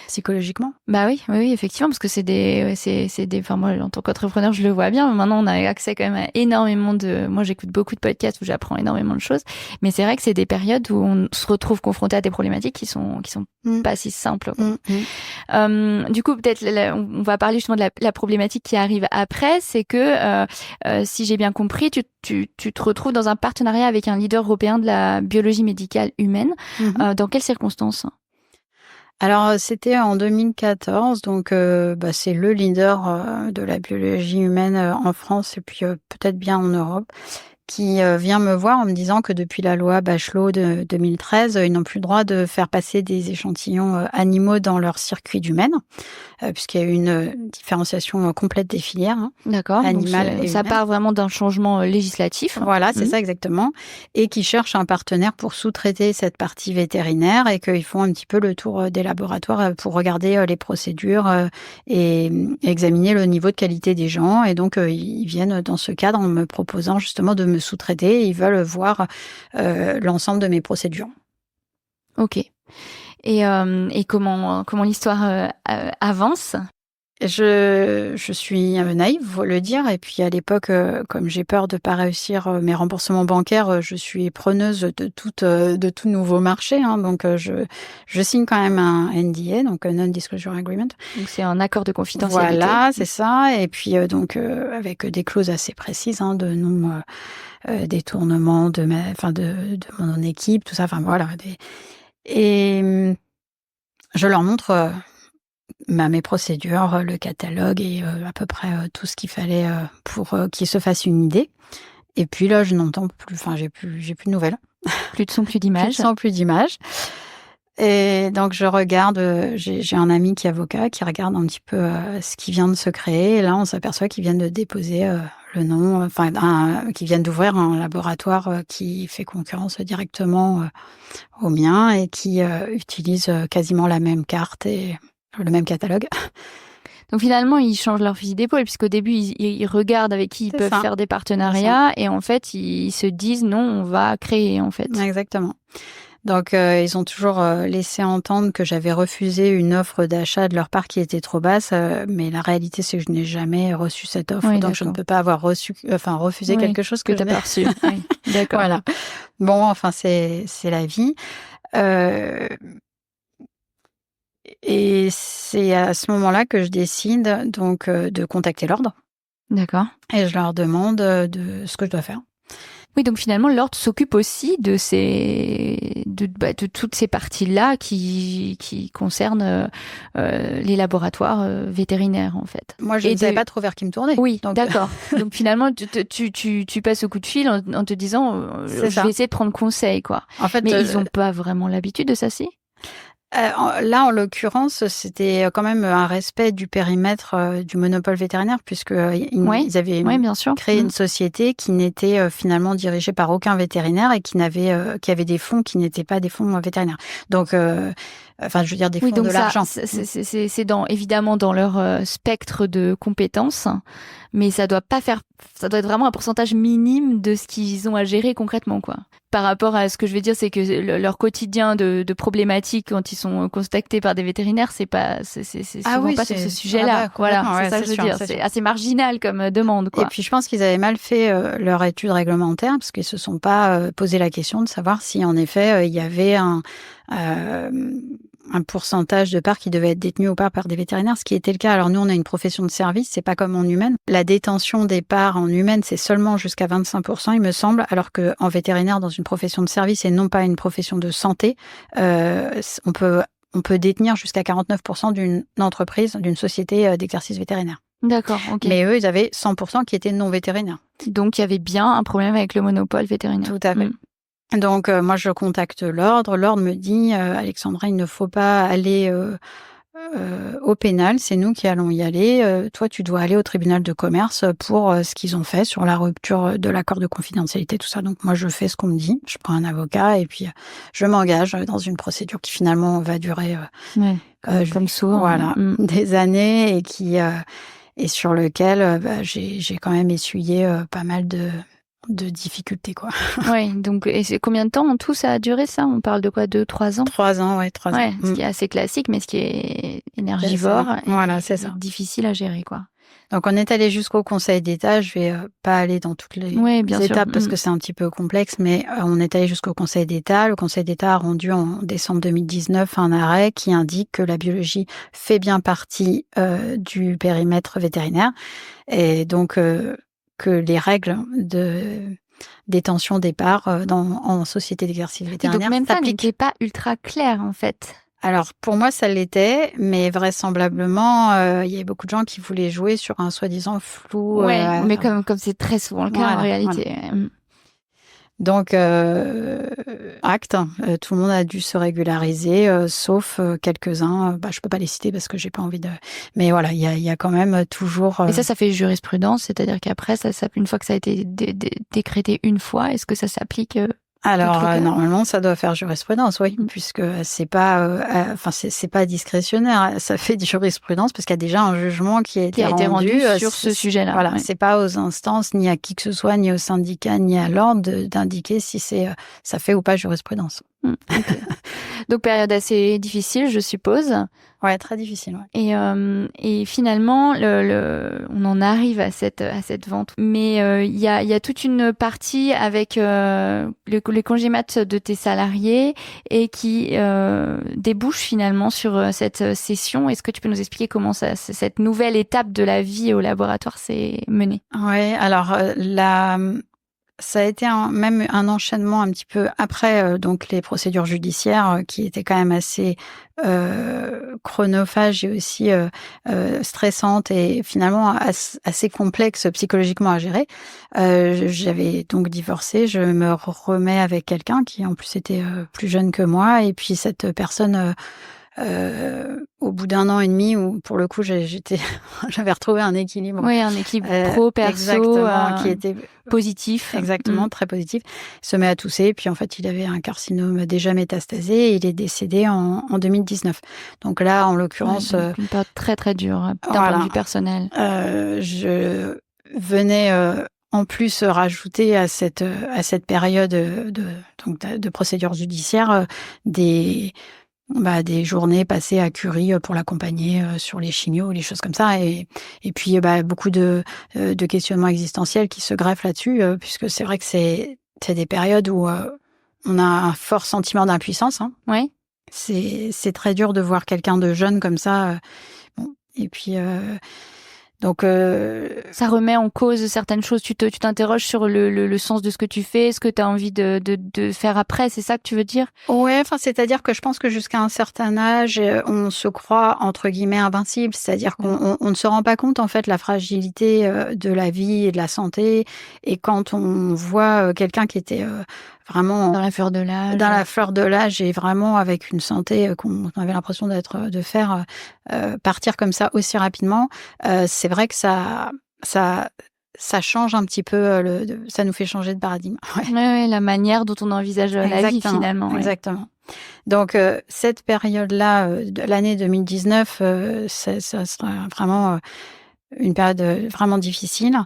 Psychologiquement. Bah oui, effectivement, parce que c'est des, enfin moi en tant qu'entrepreneur je le vois bien. Maintenant on a accès quand même à énormément moi j'écoute beaucoup de podcasts où j'apprends énormément de choses, mais c'est vrai que c'est des périodes où on se retrouve confronté à des problématiques qui sont pas si simples. Du coup peut-être on va parler justement de la problématique qui arrive après, c'est que si j'ai bien compris, tu te retrouves dans un partenariat avec un leader européen de la biologie médicale humaine. Dans quelles circonstances? Alors, c'était en 2014, donc c'est le leader de la biologie humaine en France et puis peut-être bien en Europe, qui vient me voir en me disant que depuis la loi Bachelot de 2013, ils n'ont plus le droit de faire passer des échantillons animaux dans leur circuit du Maine, puisqu'il y a eu une différenciation complète des filières. D'accord. Animales donc et ça humaines. part vraiment d'un changement législatif. Voilà, c'est ça exactement. Et qui cherchent un partenaire pour sous-traiter cette partie vétérinaire et qu'ils font un petit peu le tour des laboratoires pour regarder les procédures et examiner le niveau de qualité des gens. Et donc, ils viennent dans ce cadre en me proposant justement de me sous-traiter. Ils veulent voir l'ensemble de mes procédures. Ok. Et comment l'histoire avance? Je suis naïve, faut le dire. Et puis à l'époque, comme j'ai peur de pas réussir mes remboursements bancaires, je suis preneuse de tout nouveau marché. Donc je signe quand même un NDA, donc un Non-Disclosure Agreement. Donc c'est un accord de confidentialité. Voilà, c'est ça. Et puis donc avec des clauses assez précises de non détournement de mon équipe, tout ça. Enfin voilà. Et je leur montre mes procédures, le catalogue et à peu près tout ce qu'il fallait pour qu'ils se fassent une idée. Et puis là, je n'entends plus, j'ai plus de nouvelles. Plus de son, plus d'image. Plus de son, plus d'image. Et donc, je regarde, j'ai un ami qui est avocat, qui regarde un petit peu ce qui vient de se créer. Et là, on s'aperçoit qu'ils viennent de déposer le nom, qu'ils viennent d'ouvrir un laboratoire qui fait concurrence directement au mien et qui utilise quasiment la même carte et le même catalogue. Donc finalement, ils changent leur fusil d'épaule, puisqu'au début, ils regardent avec qui ils peuvent faire des partenariats, et en fait, ils se disent non, on va créer, en fait. Exactement. Donc, ils ont toujours laissé entendre que j'avais refusé une offre d'achat de leur part qui était trop basse, mais la réalité, c'est que je n'ai jamais reçu cette offre, donc je ne peux pas avoir refusé quelque chose que tu n'as pas reçu. Oui. D'accord. Voilà. Bon, c'est la vie. Et c'est à ce moment-là que je décide donc de contacter l'ordre. D'accord. Et je leur demande de ce que je dois faire. Oui, donc finalement, l'ordre s'occupe aussi de toutes ces parties-là qui concernent les laboratoires vétérinaires, en fait. Moi, je ne savais pas trop vers qui me tourner. Oui, donc... d'accord. Donc finalement, tu passes au coup de fil en te disant je vais essayer de prendre conseil, quoi. En fait, mais ils n'ont pas vraiment l'habitude de ça, si ? Là, en l'occurrence, c'était quand même un respect du périmètre du monopole vétérinaire, puisque ils avaient bien sûr. créé une société qui n'était finalement dirigée par aucun vétérinaire et qui avait des fonds qui n'étaient pas des fonds vétérinaires. Donc, je veux dire des fonds de l'argent. C'est évidemment dans leur spectre de compétences, mais ça doit être vraiment un pourcentage minime de ce qu'ils ont à gérer concrètement, quoi. Par rapport à ce que je veux dire, c'est que leur quotidien de problématiques quand ils sont contactés par des vétérinaires, c'est souvent pas sur ce sujet-là. Voilà, c'est ça que je veux dire. C'est assez marginal comme demande, quoi. Et puis je pense qu'ils avaient mal fait leur étude réglementaire parce qu'ils se sont pas posé la question de savoir si en effet il y avait un pourcentage de parts qui devait être détenu ou pas par des vétérinaires, ce qui était le cas. Alors nous, on a une profession de service, c'est pas comme en humaine. La détention des parts en humaine, c'est seulement jusqu'à 25%, il me semble, alors que en vétérinaire, dans une profession de service et non pas une profession de santé, on peut détenir jusqu'à 49% d'une entreprise, d'une société d'exercice vétérinaire. D'accord, ok. Mais eux, ils avaient 100% qui étaient non vétérinaires. Donc, il y avait bien un problème avec le monopole vétérinaire. Tout à fait. Donc, moi, je contacte l'ordre. L'ordre me dit, Alexandra, il ne faut pas aller au pénal. C'est nous qui allons y aller. Toi, tu dois aller au tribunal de commerce pour ce qu'ils ont fait sur la rupture de l'accord de confidentialité, tout ça. Donc, moi, je fais ce qu'on me dit. Je prends un avocat et puis je m'engage dans une procédure qui finalement va durer comme souvent, voilà, des années et sur lequel j'ai quand même essuyé pas mal de difficultés, quoi. Oui, donc, et c'est combien de temps en tout ça a duré, ça? On parle de quoi, 2-3 ans? 3 ans, ouais, 3 ans. Ce qui est assez classique, mais ce qui est énergivore. Voilà, c'est ça. Difficile à gérer, quoi. Donc, on est allé jusqu'au Conseil d'État. Je vais pas aller dans toutes les étapes parce que c'est un petit peu complexe, mais on est allé jusqu'au Conseil d'État. Le Conseil d'État a rendu en décembre 2019 un arrêt qui indique que la biologie fait bien partie du périmètre vétérinaire. Et donc, que les règles de détention des parts en société d'exercice vétérinaire donc même ça s'appliquent. n'était pas ultra clair, en fait. Alors, pour moi, ça l'était, mais vraisemblablement, il y avait beaucoup de gens qui voulaient jouer sur un soi-disant flou. Mais comme c'est très souvent le cas, en réalité. Voilà. Donc, acte, tout le monde a dû se régulariser, sauf quelques-uns. Je peux pas les citer parce que j'ai pas envie de... Mais voilà, il y a quand même toujours... Et ça fait jurisprudence, c'est-à-dire qu'après, une fois que ça a été décrété une fois, est-ce que ça s'applique Alors, normalement, ça doit faire jurisprudence, oui, puisque c'est pas, c'est pas discrétionnaire. Ça fait de jurisprudence parce qu'il y a déjà un jugement qui a été rendu sur ce sujet-là. Voilà, c'est pas aux instances, ni à qui que ce soit, ni au syndicat, ni à l'ordre d'indiquer si ça fait ou pas jurisprudence. Okay. Donc, période assez difficile, je suppose. Ouais, très difficile. Ouais. Et finalement, on en arrive à cette vente. Mais il y a toute une partie avec les congés mat de tes salariés et qui débouche finalement sur cette session. Est-ce que tu peux nous expliquer comment cette nouvelle étape de la vie au laboratoire s'est menée? Ouais, alors ça a été même un enchaînement un petit peu après donc les procédures judiciaires qui étaient quand même assez chronophages et aussi stressantes et finalement assez complexes psychologiquement à gérer. J'avais donc divorcé, je me remets avec quelqu'un qui en plus était plus jeune que moi et puis cette personne au bout d'1 an et demi où pour le coup j'avais retrouvé un équilibre. Oui, un équilibre pro-perso qui était positif. Exactement, très positif. Il se met à tousser et puis en fait il avait un carcinome déjà métastasé et il est décédé en 2019. Donc là en l'occurrence une période très très dure d'un point de vue personnel. Je venais en plus rajouter à cette période de procédure judiciaire des journées passées à Curie pour l'accompagner sur les chimios, les choses comme ça. Et puis, beaucoup de questionnements existentiels qui se greffent là-dessus, puisque c'est vrai que c'est des périodes où on a un fort sentiment d'impuissance. Hein. Oui. C'est très dur de voir quelqu'un de jeune comme ça. Et puis... Donc, ça remet en cause certaines choses. Tu t'interroges sur le sens de ce que tu fais, ce que tu as envie de faire après. C'est ça que tu veux dire? Ouais, c'est-à-dire que je pense que jusqu'à un certain âge, on se croit entre guillemets invincible. C'est-à-dire qu'on ne se rend pas compte en fait la fragilité de la vie et de la santé. Et quand on voit quelqu'un qui était vraiment Dans la fleur de l'âge. dans la fleur de l'âge et vraiment avec une santé qu'on avait l'impression de faire partir comme ça aussi rapidement. C'est vrai que ça change un petit peu, ça nous fait changer de paradigme. Ouais. Ouais, la manière dont on envisage la vie finalement. Ouais. Exactement. Donc cette période-là, de l'année 2019, ça sera vraiment une période vraiment difficile.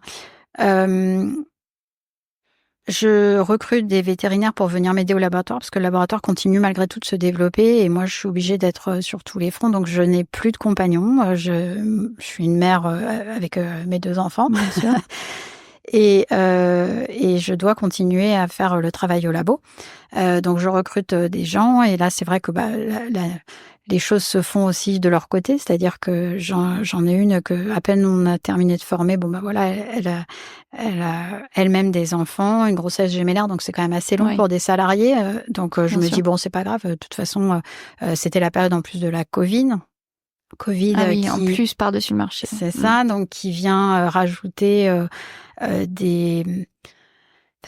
Je recrute des vétérinaires pour venir m'aider au laboratoire parce que le laboratoire continue malgré tout de se développer et moi je suis obligée d'être sur tous les fronts, donc je n'ai plus de compagnon. Je suis une mère avec mes 2 enfants, bien sûr. et je dois continuer à faire le travail au labo. Donc je recrute des gens et là c'est vrai que les choses se font aussi de leur côté, c'est-à-dire que j'en ai une que à peine on a terminé de former, voilà, elle a elle-même des enfants, une grossesse gémellaire, donc c'est quand même assez long pour des salariés. Donc je me dis bon, c'est pas grave, de toute façon c'était la période en plus de la Covid en plus par-dessus le marché. C'est ça, donc qui vient rajouter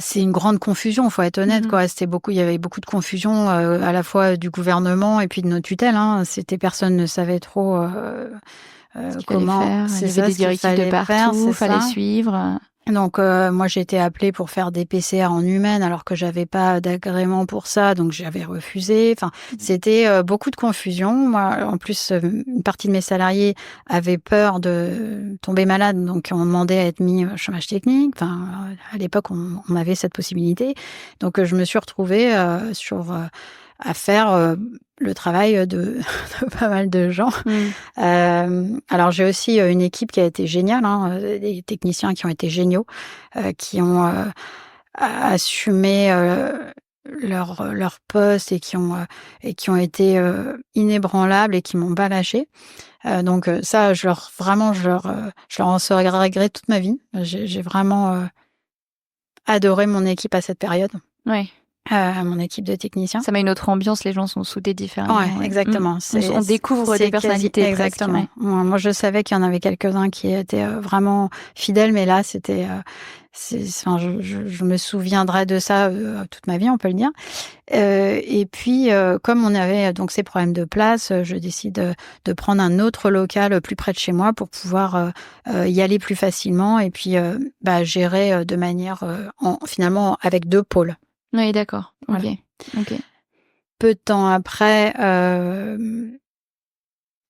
c'est une grande confusion, il faut être honnête, quoi. Il y avait beaucoup de confusion à la fois du gouvernement et puis de nos tutelles. Personne ne savait trop comment faire. Il y avait des directives de partout, il fallait suivre. Donc moi j'ai été appelée pour faire des PCR en humaine alors que j'avais pas d'agrément pour ça, donc j'avais refusé. Enfin, c'était beaucoup de confusion. Moi, en plus, une partie de mes salariés avaient peur de tomber malade, donc on demandait à être mis au chômage technique. Enfin, à l'époque, on avait cette possibilité. Donc je me suis retrouvée à faire le travail de pas mal de gens. Alors j'ai aussi une équipe qui a été géniale, des techniciens qui ont été géniaux, qui ont assumé leur poste et qui ont été inébranlables et qui m'ont pas lâché. Donc ça, je leur en saurai toute ma vie. J'ai vraiment adoré mon équipe à cette période. Ouais. Mon équipe de techniciens. Ça met une autre ambiance, les gens sont soudés différemment. Ouais, exactement. On découvre des personnalités. Exactement. Presque, ouais. Moi, je savais qu'il y en avait quelques-uns qui étaient vraiment fidèles, mais là, c'était... je me souviendrai de ça toute ma vie, on peut le dire. Et puis, comme on avait donc ces problèmes de place, je décide de prendre un autre local plus près de chez moi pour pouvoir y aller plus facilement et puis gérer de manière, finalement, avec 2 pôles. Oui, d'accord. Voilà. Ok. Peu de temps après,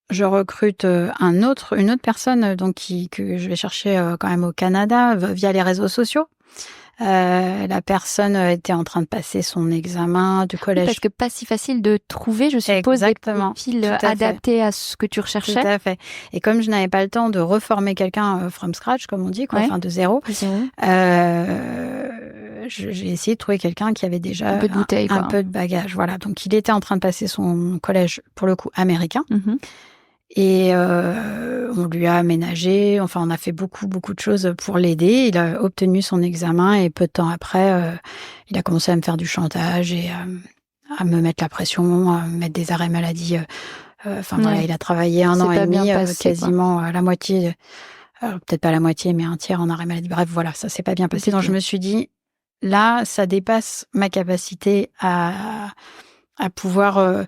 je recrute une autre personne donc que je vais chercher quand même au Canada via les réseaux sociaux. La personne était en train de passer son examen du collège. Parce que pas si facile de trouver, je suppose, des profils adaptés à ce que tu recherchais. Tout à fait. Et comme je n'avais pas le temps de reformer quelqu'un from scratch, comme on dit, enfin de zéro, j'ai essayé de trouver quelqu'un qui avait déjà un peu de bouteille, un peu de bagage. Voilà. Donc il était en train de passer son collège, pour le coup, américain. Et on lui a aménagé, enfin on a fait beaucoup de choses pour l'aider. Il a obtenu son examen et peu de temps après, il a commencé à me faire du chantage et à me mettre la pression, à me mettre des arrêts maladie. Voilà, il a travaillé 1 an et demi, quasiment la moitié, alors peut-être pas la moitié, mais un tiers en arrêt maladie. Bref, voilà, ça s'est pas bien passé. Donc je me suis dit, là, ça dépasse ma capacité à pouvoir...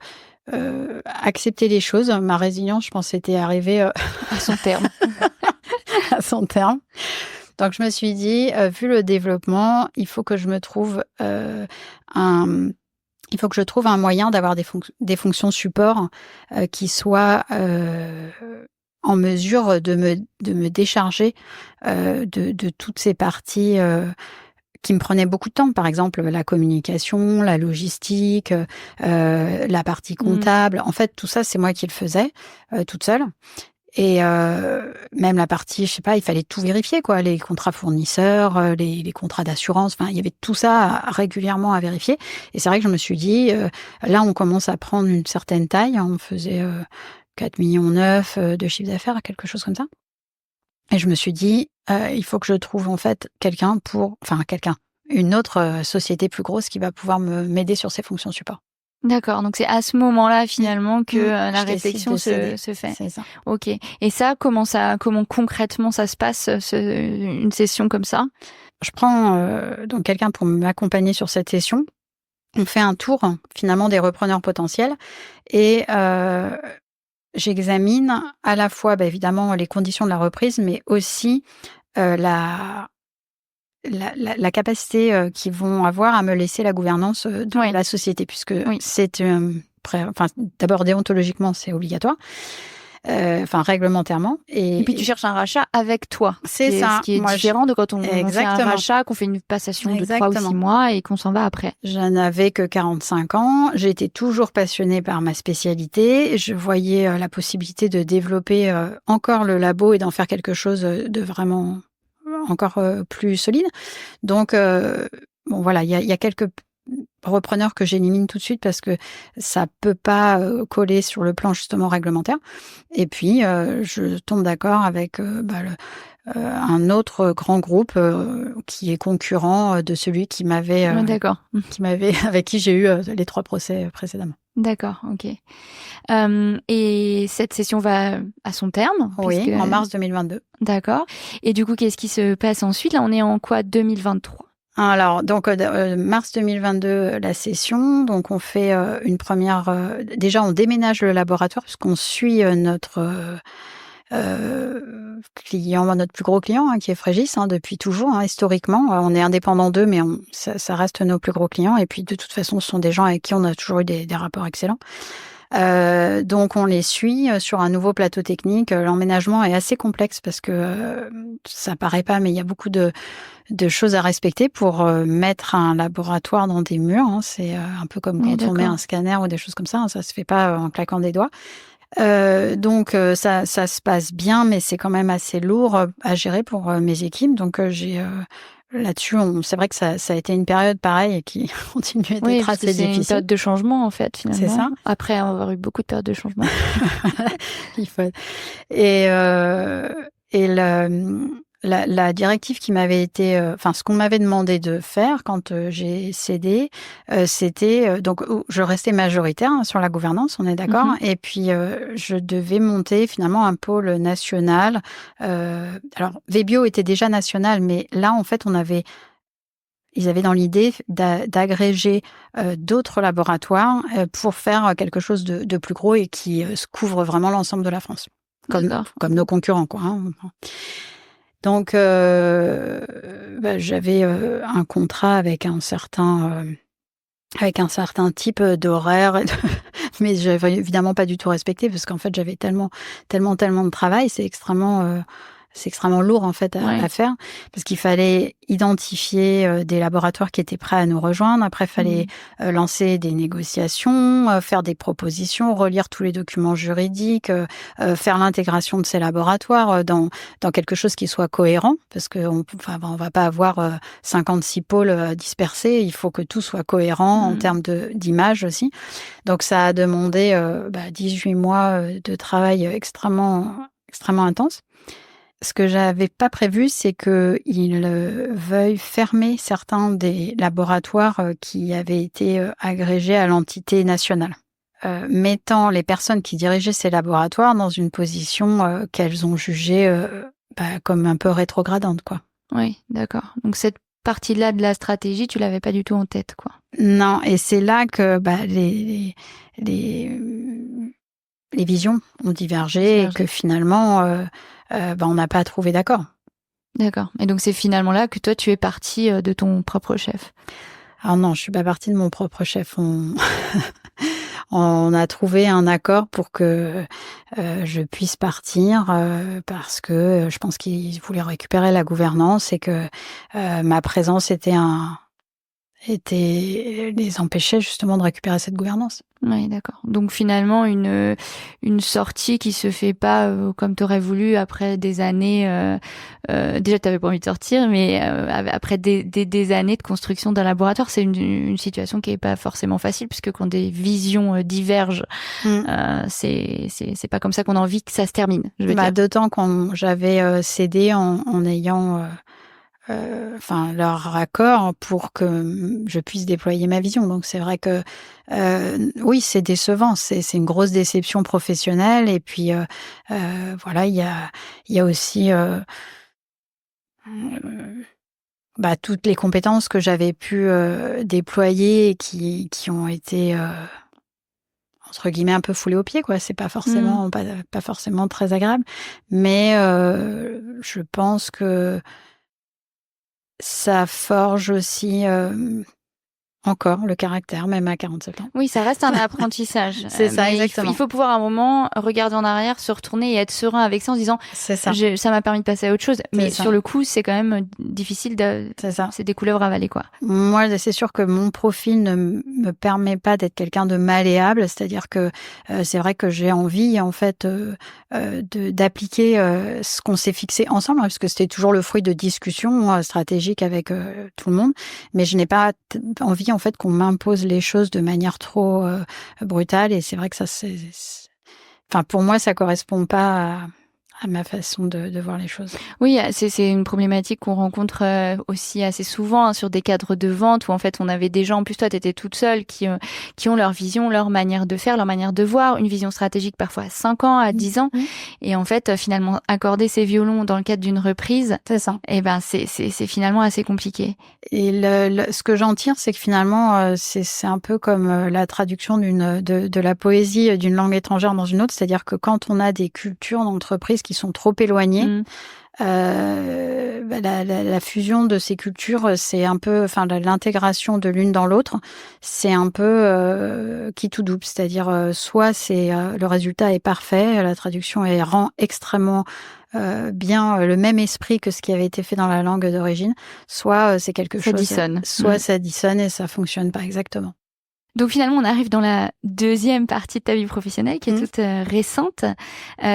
accepter les choses. Ma résilience, je pense, était arrivée à son terme. à son terme. Donc, je me suis dit, vu le développement, il faut que je me trouve un moyen d'avoir des fonctions support qui soient en mesure de me décharger de toutes ces parties qui me prenait beaucoup de temps, par exemple la communication, la logistique, la partie comptable. En fait, tout ça, c'est moi qui le faisais toute seule. Et même la partie, je sais pas, il fallait tout vérifier, quoi, les contrats fournisseurs, les contrats d'assurance. Enfin, il y avait tout ça régulièrement à vérifier. Et c'est vrai que je me suis dit, là, on commence à prendre une certaine taille. On faisait 4,9 millions de chiffre d'affaires, quelque chose comme ça. Et je me suis dit, il faut que je trouve en fait une autre société plus grosse qui va pouvoir m'aider sur ces fonctions support. D'accord, donc c'est à ce moment-là finalement que la réflexion se fait. C'est ça. Ok. Et ça, comment concrètement ça se passe, une session comme ça ? Je prends donc quelqu'un pour m'accompagner sur cette session. on fait un tour finalement des repreneurs potentiels et j'examine à la fois évidemment les conditions de la reprise, mais aussi la capacité qu'ils vont avoir à me laisser la gouvernance de la société, puisque c'est d'abord déontologiquement c'est obligatoire. Réglementairement. Et puis tu cherches un rachat avec toi. C'est ça. Ce qui est différent de quand on fait un rachat, qu'on fait une passation de 3 ou 6 mois et qu'on s'en va après. Je n'avais que 45 ans. J'étais toujours passionnée par ma spécialité. Je voyais la possibilité de développer encore le labo et d'en faire quelque chose de vraiment encore plus solide. Donc, il y a quelques repreneurs que j'élimine tout de suite parce que ça peut pas coller sur le plan justement réglementaire. Et puis je tombe d'accord avec un autre grand groupe qui est concurrent de celui qui m'avait avec qui j'ai eu les 3 procès précédemment. D'accord, ok. Et cette session va à son terme? Oui, en mars 2022. D'accord. Et du coup, qu'est-ce qui se passe ensuite? Là, on est en quoi? 2023? Alors, donc, mars 2022, la session. Donc, on fait une première... déjà, on déménage le laboratoire puisqu'on suit notre client, notre plus gros client, qui est Frégis, depuis toujours, historiquement. On est indépendant d'eux, mais ça reste nos plus gros clients. Et puis, de toute façon, ce sont des gens avec qui on a toujours eu des rapports excellents. Donc on les suit sur un nouveau plateau technique. L'emménagement est assez complexe parce que ça paraît pas, mais il y a beaucoup de choses à respecter pour mettre un laboratoire dans des murs. C'est un peu comme quand on met un scanner ou des choses comme ça. Ça se fait pas en claquant des doigts. Donc ça se passe bien, mais c'est quand même assez lourd à gérer pour mes équipes. Donc j'ai là-dessus, c'est vrai que ça a été une période pareille et qui continue d'être assez difficile. C'est une période de changement, en fait, finalement. C'est ça. Après avoir eu beaucoup de périodes de changement. Il faut... Et la directive qui m'avait été... ce qu'on m'avait demandé de faire quand j'ai cédé, c'était... donc, je restais majoritaire sur la gouvernance, on est d'accord. Et puis, je devais monter finalement un pôle national. Alors, Vebio était déjà national, mais là, en fait, ils avaient dans l'idée d'agréger d'autres laboratoires pour faire quelque chose de plus gros et qui couvre vraiment l'ensemble de la France. Comme nos concurrents, quoi. Donc, j'avais un contrat avec un certain type d'horaire, mais j'avais évidemment pas du tout respecté parce qu'en fait, j'avais tellement de travail. C'est extrêmement lourd en fait à faire parce qu'il fallait identifier des laboratoires qui étaient prêts à nous rejoindre. Après, il fallait lancer des négociations, faire des propositions, relire tous les documents juridiques, faire l'intégration de ces laboratoires dans quelque chose qui soit cohérent parce que on va pas avoir 56 pôles dispersés. Il faut que tout soit cohérent en termes d'image aussi. Donc, ça a demandé 18 mois de travail extrêmement intense. Ce que j'avais pas prévu, c'est qu'ils veuillent fermer certains des laboratoires qui avaient été agrégés à l'entité nationale, mettant les personnes qui dirigeaient ces laboratoires dans une position qu'elles ont jugée comme un peu rétrogradante, quoi. Oui, d'accord. Donc cette partie-là de la stratégie, tu l'avais pas du tout en tête, quoi. Non, et c'est là que les visions ont divergé et que finalement, on n'a pas trouvé d'accord. D'accord. Et donc, c'est finalement là que toi, tu es partie de ton propre chef. Alors non, je suis pas partie de mon propre chef. On a trouvé un accord pour que je puisse partir parce que je pense qu'ils voulaient récupérer la gouvernance et que ma présence les empêchait justement de récupérer cette gouvernance. Oui, d'accord. Donc finalement, une sortie qui se fait pas comme tu aurais voulu après des années. Déjà, tu n'avais pas envie de sortir, mais après des années de construction d'un laboratoire, c'est une situation qui est pas forcément facile, puisque quand des visions divergent, c'est pas comme ça qu'on a envie que ça se termine. Je veux dire. D'autant quand j'avais cédé en ayant leur accord pour que je puisse déployer ma vision. Donc c'est vrai que oui, c'est décevant, c'est une grosse déception professionnelle. Et puis il y a aussi toutes les compétences que j'avais pu déployer et qui ont été entre guillemets un peu foulées aux pieds, quoi. C'est pas forcément pas forcément très agréable, mais je pense que ça forge aussi encore le caractère, même à 47 ans. Oui, ça reste un apprentissage. C'est ça, exactement. Il faut pouvoir à un moment regarder en arrière, se retourner et être serein avec ça en se disant c'est ça. Ça m'a permis de passer à autre chose. Mais sur le coup, c'est quand même difficile C'est ça. C'est des couleuvres avalées, quoi. Moi, c'est sûr que mon profil ne me permet pas d'être quelqu'un de malléable. C'est-à-dire que c'est vrai que j'ai envie, en fait, d'appliquer ce qu'on s'est fixé ensemble, parce que c'était toujours le fruit de discussions stratégiques avec tout le monde. Mais je n'ai pas envie, en fait, qu'on m'impose les choses de manière trop brutale. Et c'est vrai que ça, enfin, pour moi, ça correspond pas à ma façon de voir les choses. Oui, c'est une problématique qu'on rencontre aussi assez souvent sur des cadres de vente où en fait on avait des gens, en plus toi tu étais toute seule, qui ont leur vision, leur manière de faire, leur manière de voir, une vision stratégique parfois à 5 ans, à 10 ans. Et en fait finalement accorder ces violons dans le cadre d'une reprise, c'est ça. Et ben c'est finalement assez compliqué. Et ce que j'en tire, c'est que finalement c'est un peu comme la traduction de la poésie d'une langue étrangère dans une autre, c'est-à-dire que quand on a des cultures d'entreprise qui sont trop éloignées, la fusion de ces cultures, c'est un peu, enfin l'intégration de l'une dans l'autre, c'est un peu qui tout double, c'est-à-dire soit c'est le résultat est parfait, la traduction rend extrêmement bien le même esprit que ce qui avait été fait dans la langue d'origine, soit c'est quelque chose, soit ça dissonne et ça fonctionne pas exactement. Donc finalement, on arrive dans la deuxième partie de ta vie professionnelle qui est toute récente,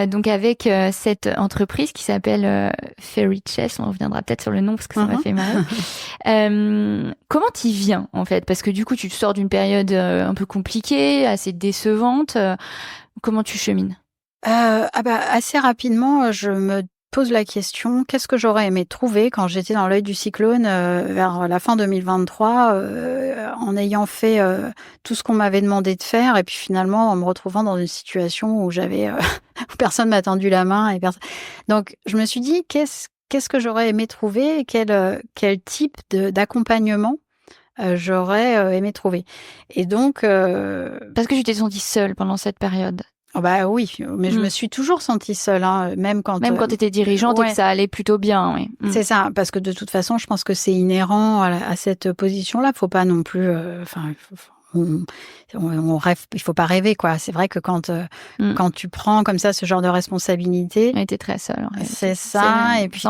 donc avec cette entreprise qui s'appelle Fairy Chess. On reviendra peut-être sur le nom parce que ça m'a fait marrer. Comment t'y viens en fait? Parce que du coup, tu sors d'une période un peu compliquée, assez décevante. Comment tu chemines? Assez rapidement, je me pose la question, qu'est-ce que j'aurais aimé trouver quand j'étais dans l'œil du cyclone vers la fin 2023 en ayant fait tout ce qu'on m'avait demandé de faire et puis finalement en me retrouvant dans une situation où j'avais où personne m'a tendu la main et personne. Donc je me suis dit qu'est-ce que j'aurais aimé trouver et quel type d'accompagnement j'aurais aimé trouver. Et donc parce que tu t'es sentie seule pendant cette période. Oui, mais je me suis toujours sentie seule, hein, même quand tu étais dirigeante et que ça allait plutôt bien. Oui. C'est ça, parce que de toute façon, je pense que c'est inhérent à cette position-là. Faut pas non plus, on rêve, il faut pas rêver, quoi. C'est vrai que quand tu prends comme ça ce genre de responsabilité, on était très seule. C'est ça, et puis ça,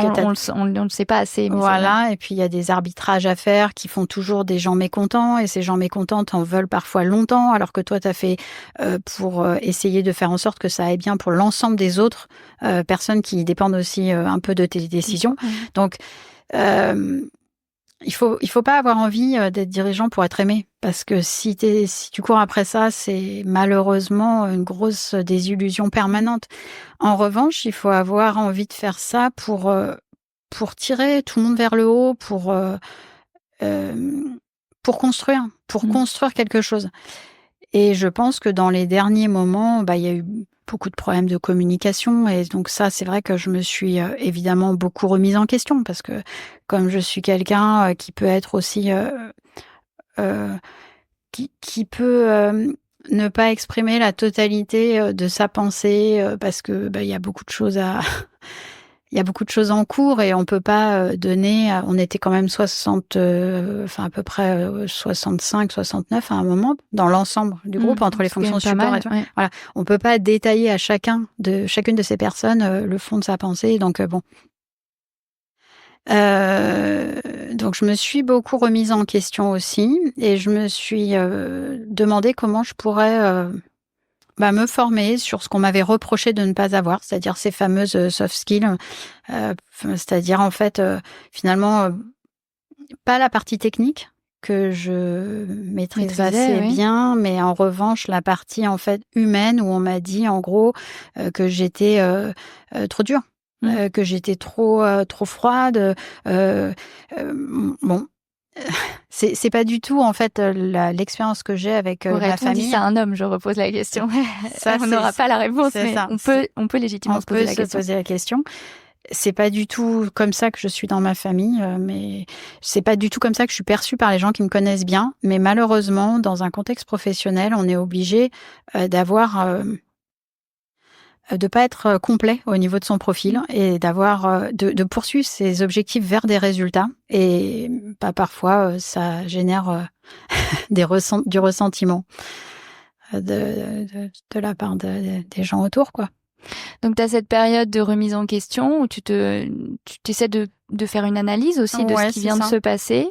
on le sait pas assez. Mais voilà, et puis il y a des arbitrages à faire qui font toujours des gens mécontents, et ces gens mécontents t'en veulent parfois longtemps, alors que toi t'as fait pour essayer de faire en sorte que ça aille bien pour l'ensemble des autres personnes qui dépendent aussi un peu de tes décisions. Donc il faut pas avoir envie d'être dirigeant pour être aimé, parce que si tu cours après ça, c'est malheureusement une grosse désillusion permanente. En revanche, il faut avoir envie de faire ça pour tirer tout le monde vers le haut, pour construire quelque chose. Et je pense que dans les derniers moments, il y a eu beaucoup de problèmes de communication, et donc ça, c'est vrai que je me suis évidemment beaucoup remise en question, parce que comme je suis quelqu'un qui peut être aussi qui peut ne pas exprimer la totalité de sa pensée parce que il y a beaucoup de choses il y a beaucoup de choses en cours et on peut pas donner. On était quand même à peu près 65, 69 à un moment dans l'ensemble du groupe entre les fonctions support et tout. Voilà, on peut pas détailler à chacune de ces personnes le fond de sa pensée. Donc bon. Donc je me suis beaucoup remise en question aussi et je me suis demandé comment je pourrais me former sur ce qu'on m'avait reproché de ne pas avoir, c'est-à-dire ces fameuses soft skills, c'est-à-dire en fait finalement pas la partie technique que je maîtrise assez bien, mais en revanche la partie en fait humaine où on m'a dit en gros que j'étais trop dure. Que j'étais trop froide. Bon, c'est pas du tout en fait l'expérience que j'ai avec ma famille. C'est un homme, je repose la question. Ça, on n'aura pas la réponse, mais on peut légitimement se poser la question. c'est pas du tout comme ça que je suis dans ma famille, mais c'est pas du tout comme ça que je suis perçue par les gens qui me connaissent bien. Mais malheureusement, dans un contexte professionnel, on est obligé de pas être complet au niveau de son profil et de poursuivre ses objectifs vers des résultats. Et parfois, ça génère du ressentiment de la part des gens autour, quoi. Donc, tu as cette période de remise en question où tu essaies de faire une analyse aussi de ce qui vient de se passer.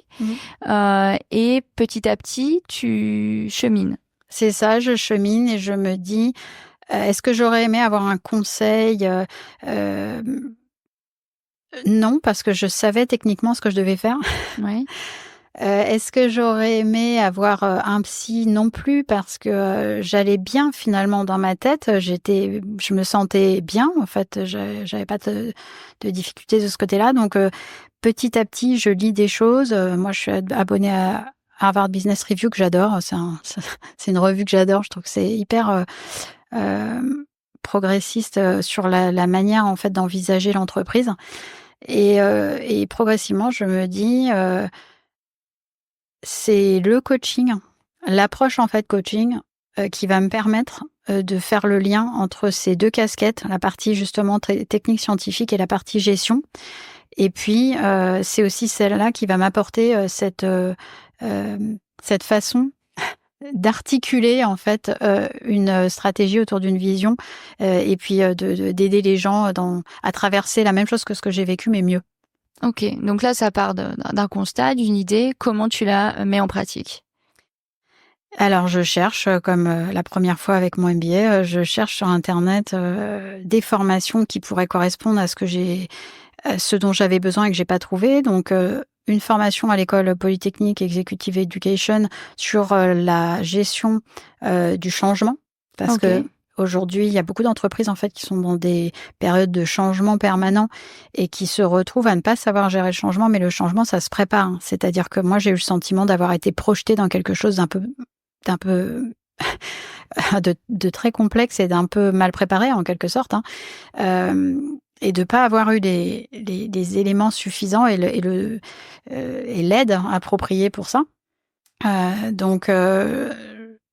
Et petit à petit, tu chemines. C'est ça, je chemine et je me dis, est-ce que j'aurais aimé avoir un conseil ? Non, parce que je savais techniquement ce que je devais faire. Oui. Est-ce que j'aurais aimé avoir un psy? Non plus, parce que j'allais bien finalement dans ma tête. Je me sentais bien, en fait. J'avais pas de difficultés de ce côté-là. Donc, petit à petit, je lis des choses. Moi, je suis abonnée à Harvard Business Review, que j'adore. C'est une revue que j'adore. Je trouve que c'est hyper progressiste sur la manière, en fait, d'envisager l'entreprise. Et progressivement, je me dis... c'est le coaching, l'approche en fait coaching qui va me permettre de faire le lien entre ces deux casquettes, la partie justement technique scientifique et la partie gestion. Et puis c'est aussi celle-là qui va m'apporter cette façon d'articuler en fait une stratégie autour d'une vision et puis d'aider les gens à traverser la même chose que ce que j'ai vécu, mais mieux. Ok, donc là, ça part d'un constat, d'une idée. Comment tu la mets en pratique? Alors, je cherche, comme la première fois avec mon MBA, je cherche sur Internet des formations qui pourraient correspondre à ce dont j'avais besoin et que j'ai pas trouvé. Donc, une formation à l'école Polytechnique Executive Education sur la gestion du changement, parce que aujourd'hui, il y a beaucoup d'entreprises en fait qui sont dans des périodes de changement permanent et qui se retrouvent à ne pas savoir gérer le changement, mais le changement, ça se prépare. C'est-à-dire que moi, j'ai eu le sentiment d'avoir été projetée dans quelque chose d'un peu de très complexe et d'un peu mal préparé en quelque sorte, et de pas avoir eu les éléments suffisants et l'aide appropriée pour ça. Donc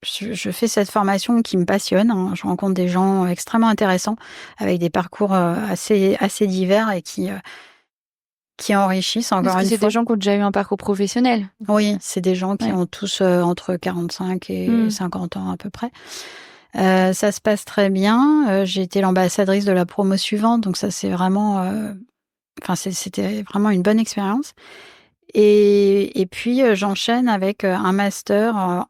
je fais cette formation qui me passionne. Je rencontre des gens extrêmement intéressants avec des parcours assez divers et qui enrichissent encore une fois. C'est des gens qui ont déjà eu un parcours professionnel. Oui, c'est des gens qui ont tous entre 45 et 50 ans à peu près. Ça se passe très bien. J'ai été l'ambassadrice de la promo suivante, donc ça c'est vraiment... c'était vraiment une bonne expérience. Et puis j'enchaîne avec un master...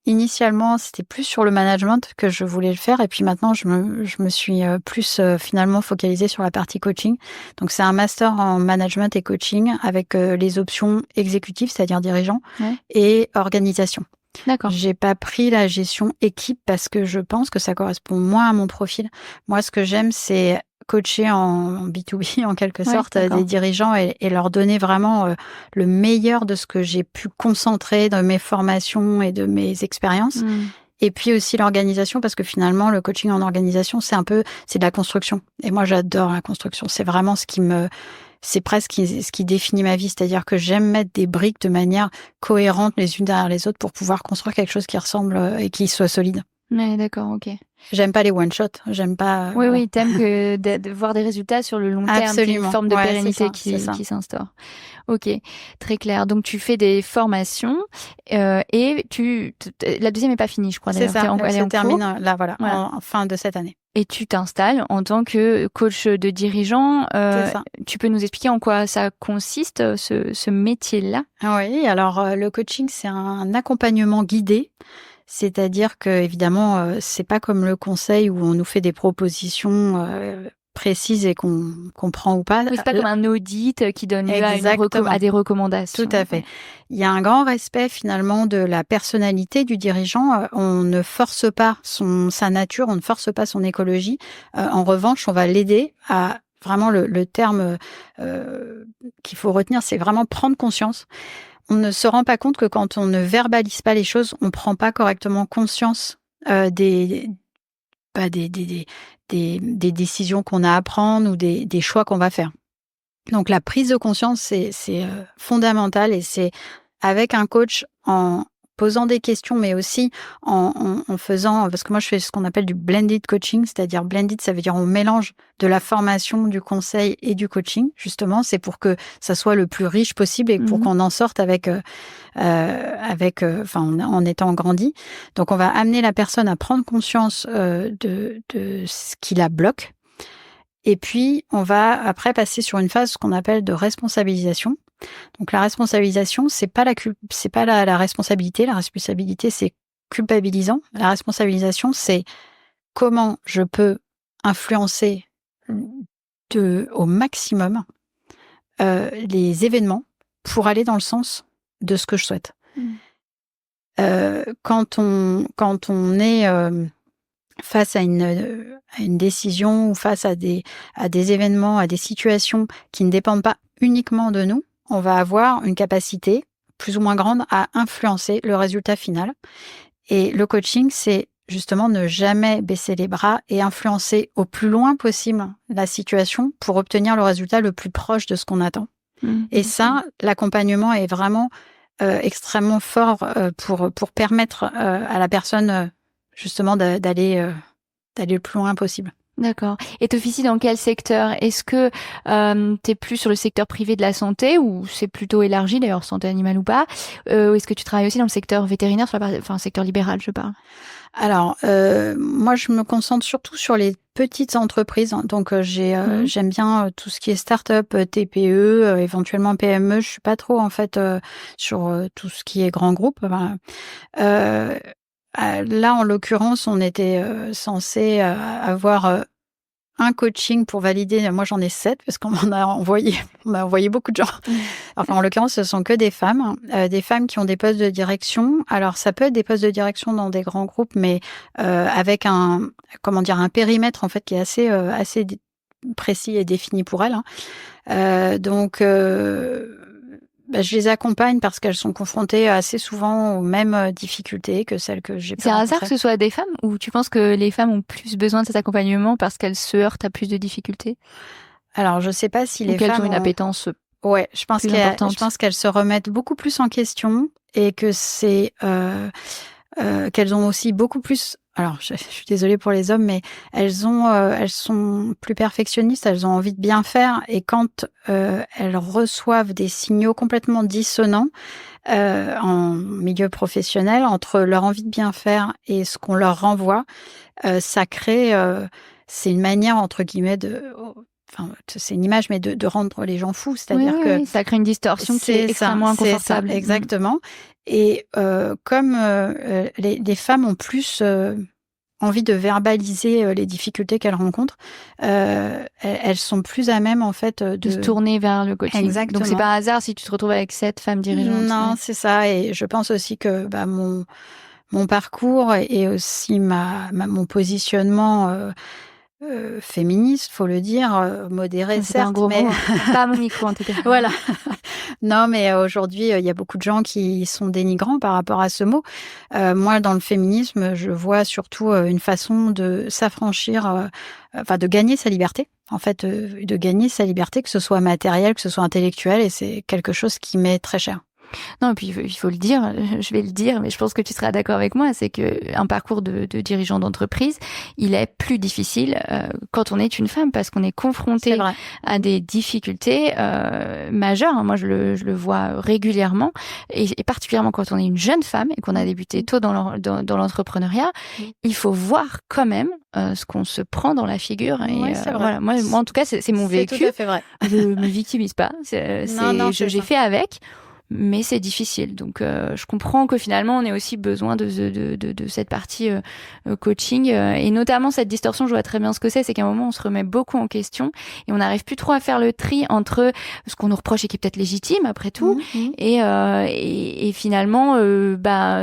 Initialement, c'était plus sur le management que je voulais le faire. Et puis maintenant, je me suis plus finalement focalisée sur la partie coaching. Donc, c'est un master en management et coaching avec les options exécutives, c'est-à-dire dirigeant, et organisation. D'accord. J'ai pas pris la gestion équipe parce que je pense que ça correspond moins à mon profil. Moi, ce que j'aime, c'est coacher en B2B, en quelque sorte, des dirigeants et leur donner vraiment le meilleur de ce que j'ai pu concentrer dans mes formations et de mes expériences. Et puis aussi l'organisation, parce que finalement, le coaching en organisation, c'est de la construction. Et moi, j'adore la construction. C'est vraiment c'est presque ce qui définit ma vie. C'est-à-dire que j'aime mettre des briques de manière cohérente les unes derrière les autres pour pouvoir construire quelque chose qui ressemble et qui soit solide. Ouais, d'accord, ok. J'aime pas les one-shots, j'aime pas... Oui, t'aimes que de voir des résultats sur le long terme. Absolument. Une forme de pérennité qui s'instaure. Ok, très clair. Donc, tu fais des formations et la deuxième n'est pas finie, je crois. C'est ça, elle se termine là, voilà. En fin de cette année. Et tu t'installes en tant que coach de dirigeant. Tu peux nous expliquer en quoi ça consiste, ce métier-là? Oui, alors le coaching, c'est un accompagnement guidé. C'est-à-dire que évidemment, c'est pas comme le conseil où on nous fait des propositions précises et qu'on prend ou pas. Oui, c'est pas comme un audit qui donne lieu à des recommandations. Tout à fait. Il y a un grand respect finalement de la personnalité du dirigeant. On ne force pas sa nature, on ne force pas son écologie. En revanche, on va l'aider à vraiment le terme qu'il faut retenir, c'est vraiment prendre conscience. On ne se rend pas compte que quand on ne verbalise pas les choses, on ne prend pas correctement conscience des décisions qu'on a à prendre ou des choix qu'on va faire. Donc la prise de conscience, c'est fondamental, et c'est avec un coach, en posant des questions, mais aussi en faisant, parce que moi je fais ce qu'on appelle du blended coaching, c'est-à-dire blended, ça veut dire on mélange de la formation, du conseil et du coaching. Justement, c'est pour que ça soit le plus riche possible et pour qu'on en sorte en étant grandi. Donc on va amener la personne à prendre conscience de ce qui la bloque. Et puis, on va après passer sur une phase qu'on appelle de responsabilisation. Donc, la responsabilisation, c'est pas la responsabilité. La responsabilité, c'est culpabilisant. La responsabilisation, c'est comment je peux influencer au maximum les événements pour aller dans le sens de ce que je souhaite. Quand on est face à une décision ou face à des événements, à des situations qui ne dépendent pas uniquement de nous, on va avoir une capacité plus ou moins grande à influencer le résultat final. Et le coaching, c'est justement ne jamais baisser les bras et influencer au plus loin possible la situation pour obtenir le résultat le plus proche de ce qu'on attend. Et ça, l'accompagnement est vraiment extrêmement fort pour permettre à la personne justement d'aller le plus loin possible. D'accord. Et t'officies dans quel secteur? Est-ce que t'es plus sur le secteur privé de la santé, ou c'est plutôt élargi, d'ailleurs, santé animale ou pas? Ou est-ce que tu travailles aussi dans le secteur vétérinaire, sur la partie, secteur libéral, je parle? Alors, moi, je me concentre surtout sur les petites entreprises. Donc, j'aime bien tout ce qui est start-up, TPE, éventuellement PME. Je suis pas trop, en fait, sur tout ce qui est grand groupe. Là, en l'occurrence, on était censé avoir un coaching pour valider. Moi, j'en ai 7 parce qu'on m'a envoyé beaucoup de gens. Enfin, en l'occurrence, ce sont que des femmes qui ont des postes de direction. Alors, ça peut être des postes de direction dans des grands groupes, mais avec un périmètre en fait qui est assez précis et défini pour elles. Donc je les accompagne parce qu'elles sont confrontées assez souvent aux mêmes difficultés que celles que j'ai pu rencontrer. C'est un hasard que ce soit des femmes, ou tu penses que les femmes ont plus besoin de cet accompagnement parce qu'elles se heurtent à plus de difficultés? Alors, je sais pas si les femmes femmes ont une appétence. Ouais, je pense qu'elles se remettent beaucoup plus en question, et que c'est qu'elles ont aussi beaucoup plus. Alors, je suis désolée pour les hommes, mais elles sont plus perfectionnistes, elles ont envie de bien faire, et quand elles reçoivent des signaux complètement dissonants en milieu professionnel entre leur envie de bien faire et ce qu'on leur renvoie, ça crée, c'est une manière entre guillemets c'est une image, mais de rendre les gens fous, c'est-à-dire que ça crée une distorsion qui est extrêmement inconfortable. C'est ça, exactement. Et comme les femmes ont plus envie de verbaliser les difficultés qu'elles rencontrent, elles sont plus à même en fait de se tourner vers le coaching. Exactement. Donc c'est pas un hasard si tu te retrouves avec 7 femmes dirigeantes. Non, c'est ça. Et je pense aussi que mon parcours et aussi mon positionnement féministe, faut le dire, modéré, c'est certes, un gros mais mot. Pas à mon micro en tout cas. Voilà. Non, mais aujourd'hui, il y a beaucoup de gens qui sont dénigrants par rapport à ce mot. Moi, dans le féminisme, je vois surtout une façon de s'affranchir, de gagner sa liberté. En fait, de gagner sa liberté, que ce soit matériel, que ce soit intellectuel, et c'est quelque chose qui m'est très cher. Non, et puis il faut le dire, je vais le dire, mais je pense que tu seras d'accord avec moi, c'est que un parcours de dirigeant d'entreprise, il est plus difficile quand on est une femme, parce qu'on est confronté à des difficultés majeures. Moi, je le vois régulièrement, et particulièrement quand on est une jeune femme et qu'on a débuté tôt dans l'entrepreneuriat, il faut voir quand même ce qu'on se prend dans la figure. Et voilà, moi en tout cas, c'est mon vécu. C'est tout à fait vrai. Je me victimise pas. J'ai fait avec. Mais c'est difficile. Donc, je comprends que finalement, on ait aussi besoin de cette partie coaching. Et notamment, cette distorsion, je vois très bien ce que c'est qu'à un moment, on se remet beaucoup en question et on n'arrive plus trop à faire le tri entre ce qu'on nous reproche et qui est peut-être légitime, après tout, et finalement,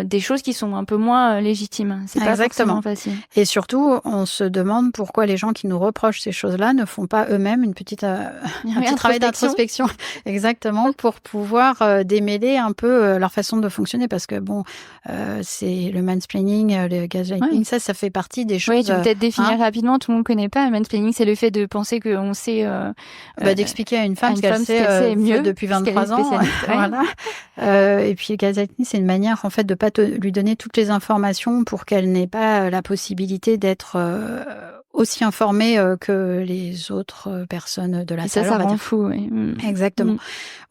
des choses qui sont un peu moins légitimes. C'est pas forcément facile. Et surtout, on se demande pourquoi les gens qui nous reprochent ces choses-là ne font pas eux-mêmes un petit travail d'introspection. Exactement, pour pouvoir démêler un peu leur façon de fonctionner parce que bon, c'est le mansplaining, le gaslighting, ça fait partie des choses. Oui, tu peux peut-être définir rapidement. Tout le monde connaît pas. Le mansplaining, c'est le fait de penser qu'on sait. D'expliquer à une femme ce qu'elle sait mieux depuis 23 ans. Voilà. Et puis le gaslighting, c'est une manière en fait de pas lui donner toutes les informations pour qu'elle n'ait pas la possibilité d'être aussi informée que les autres personnes de la salle. Ça rend fou. Oui. Exactement.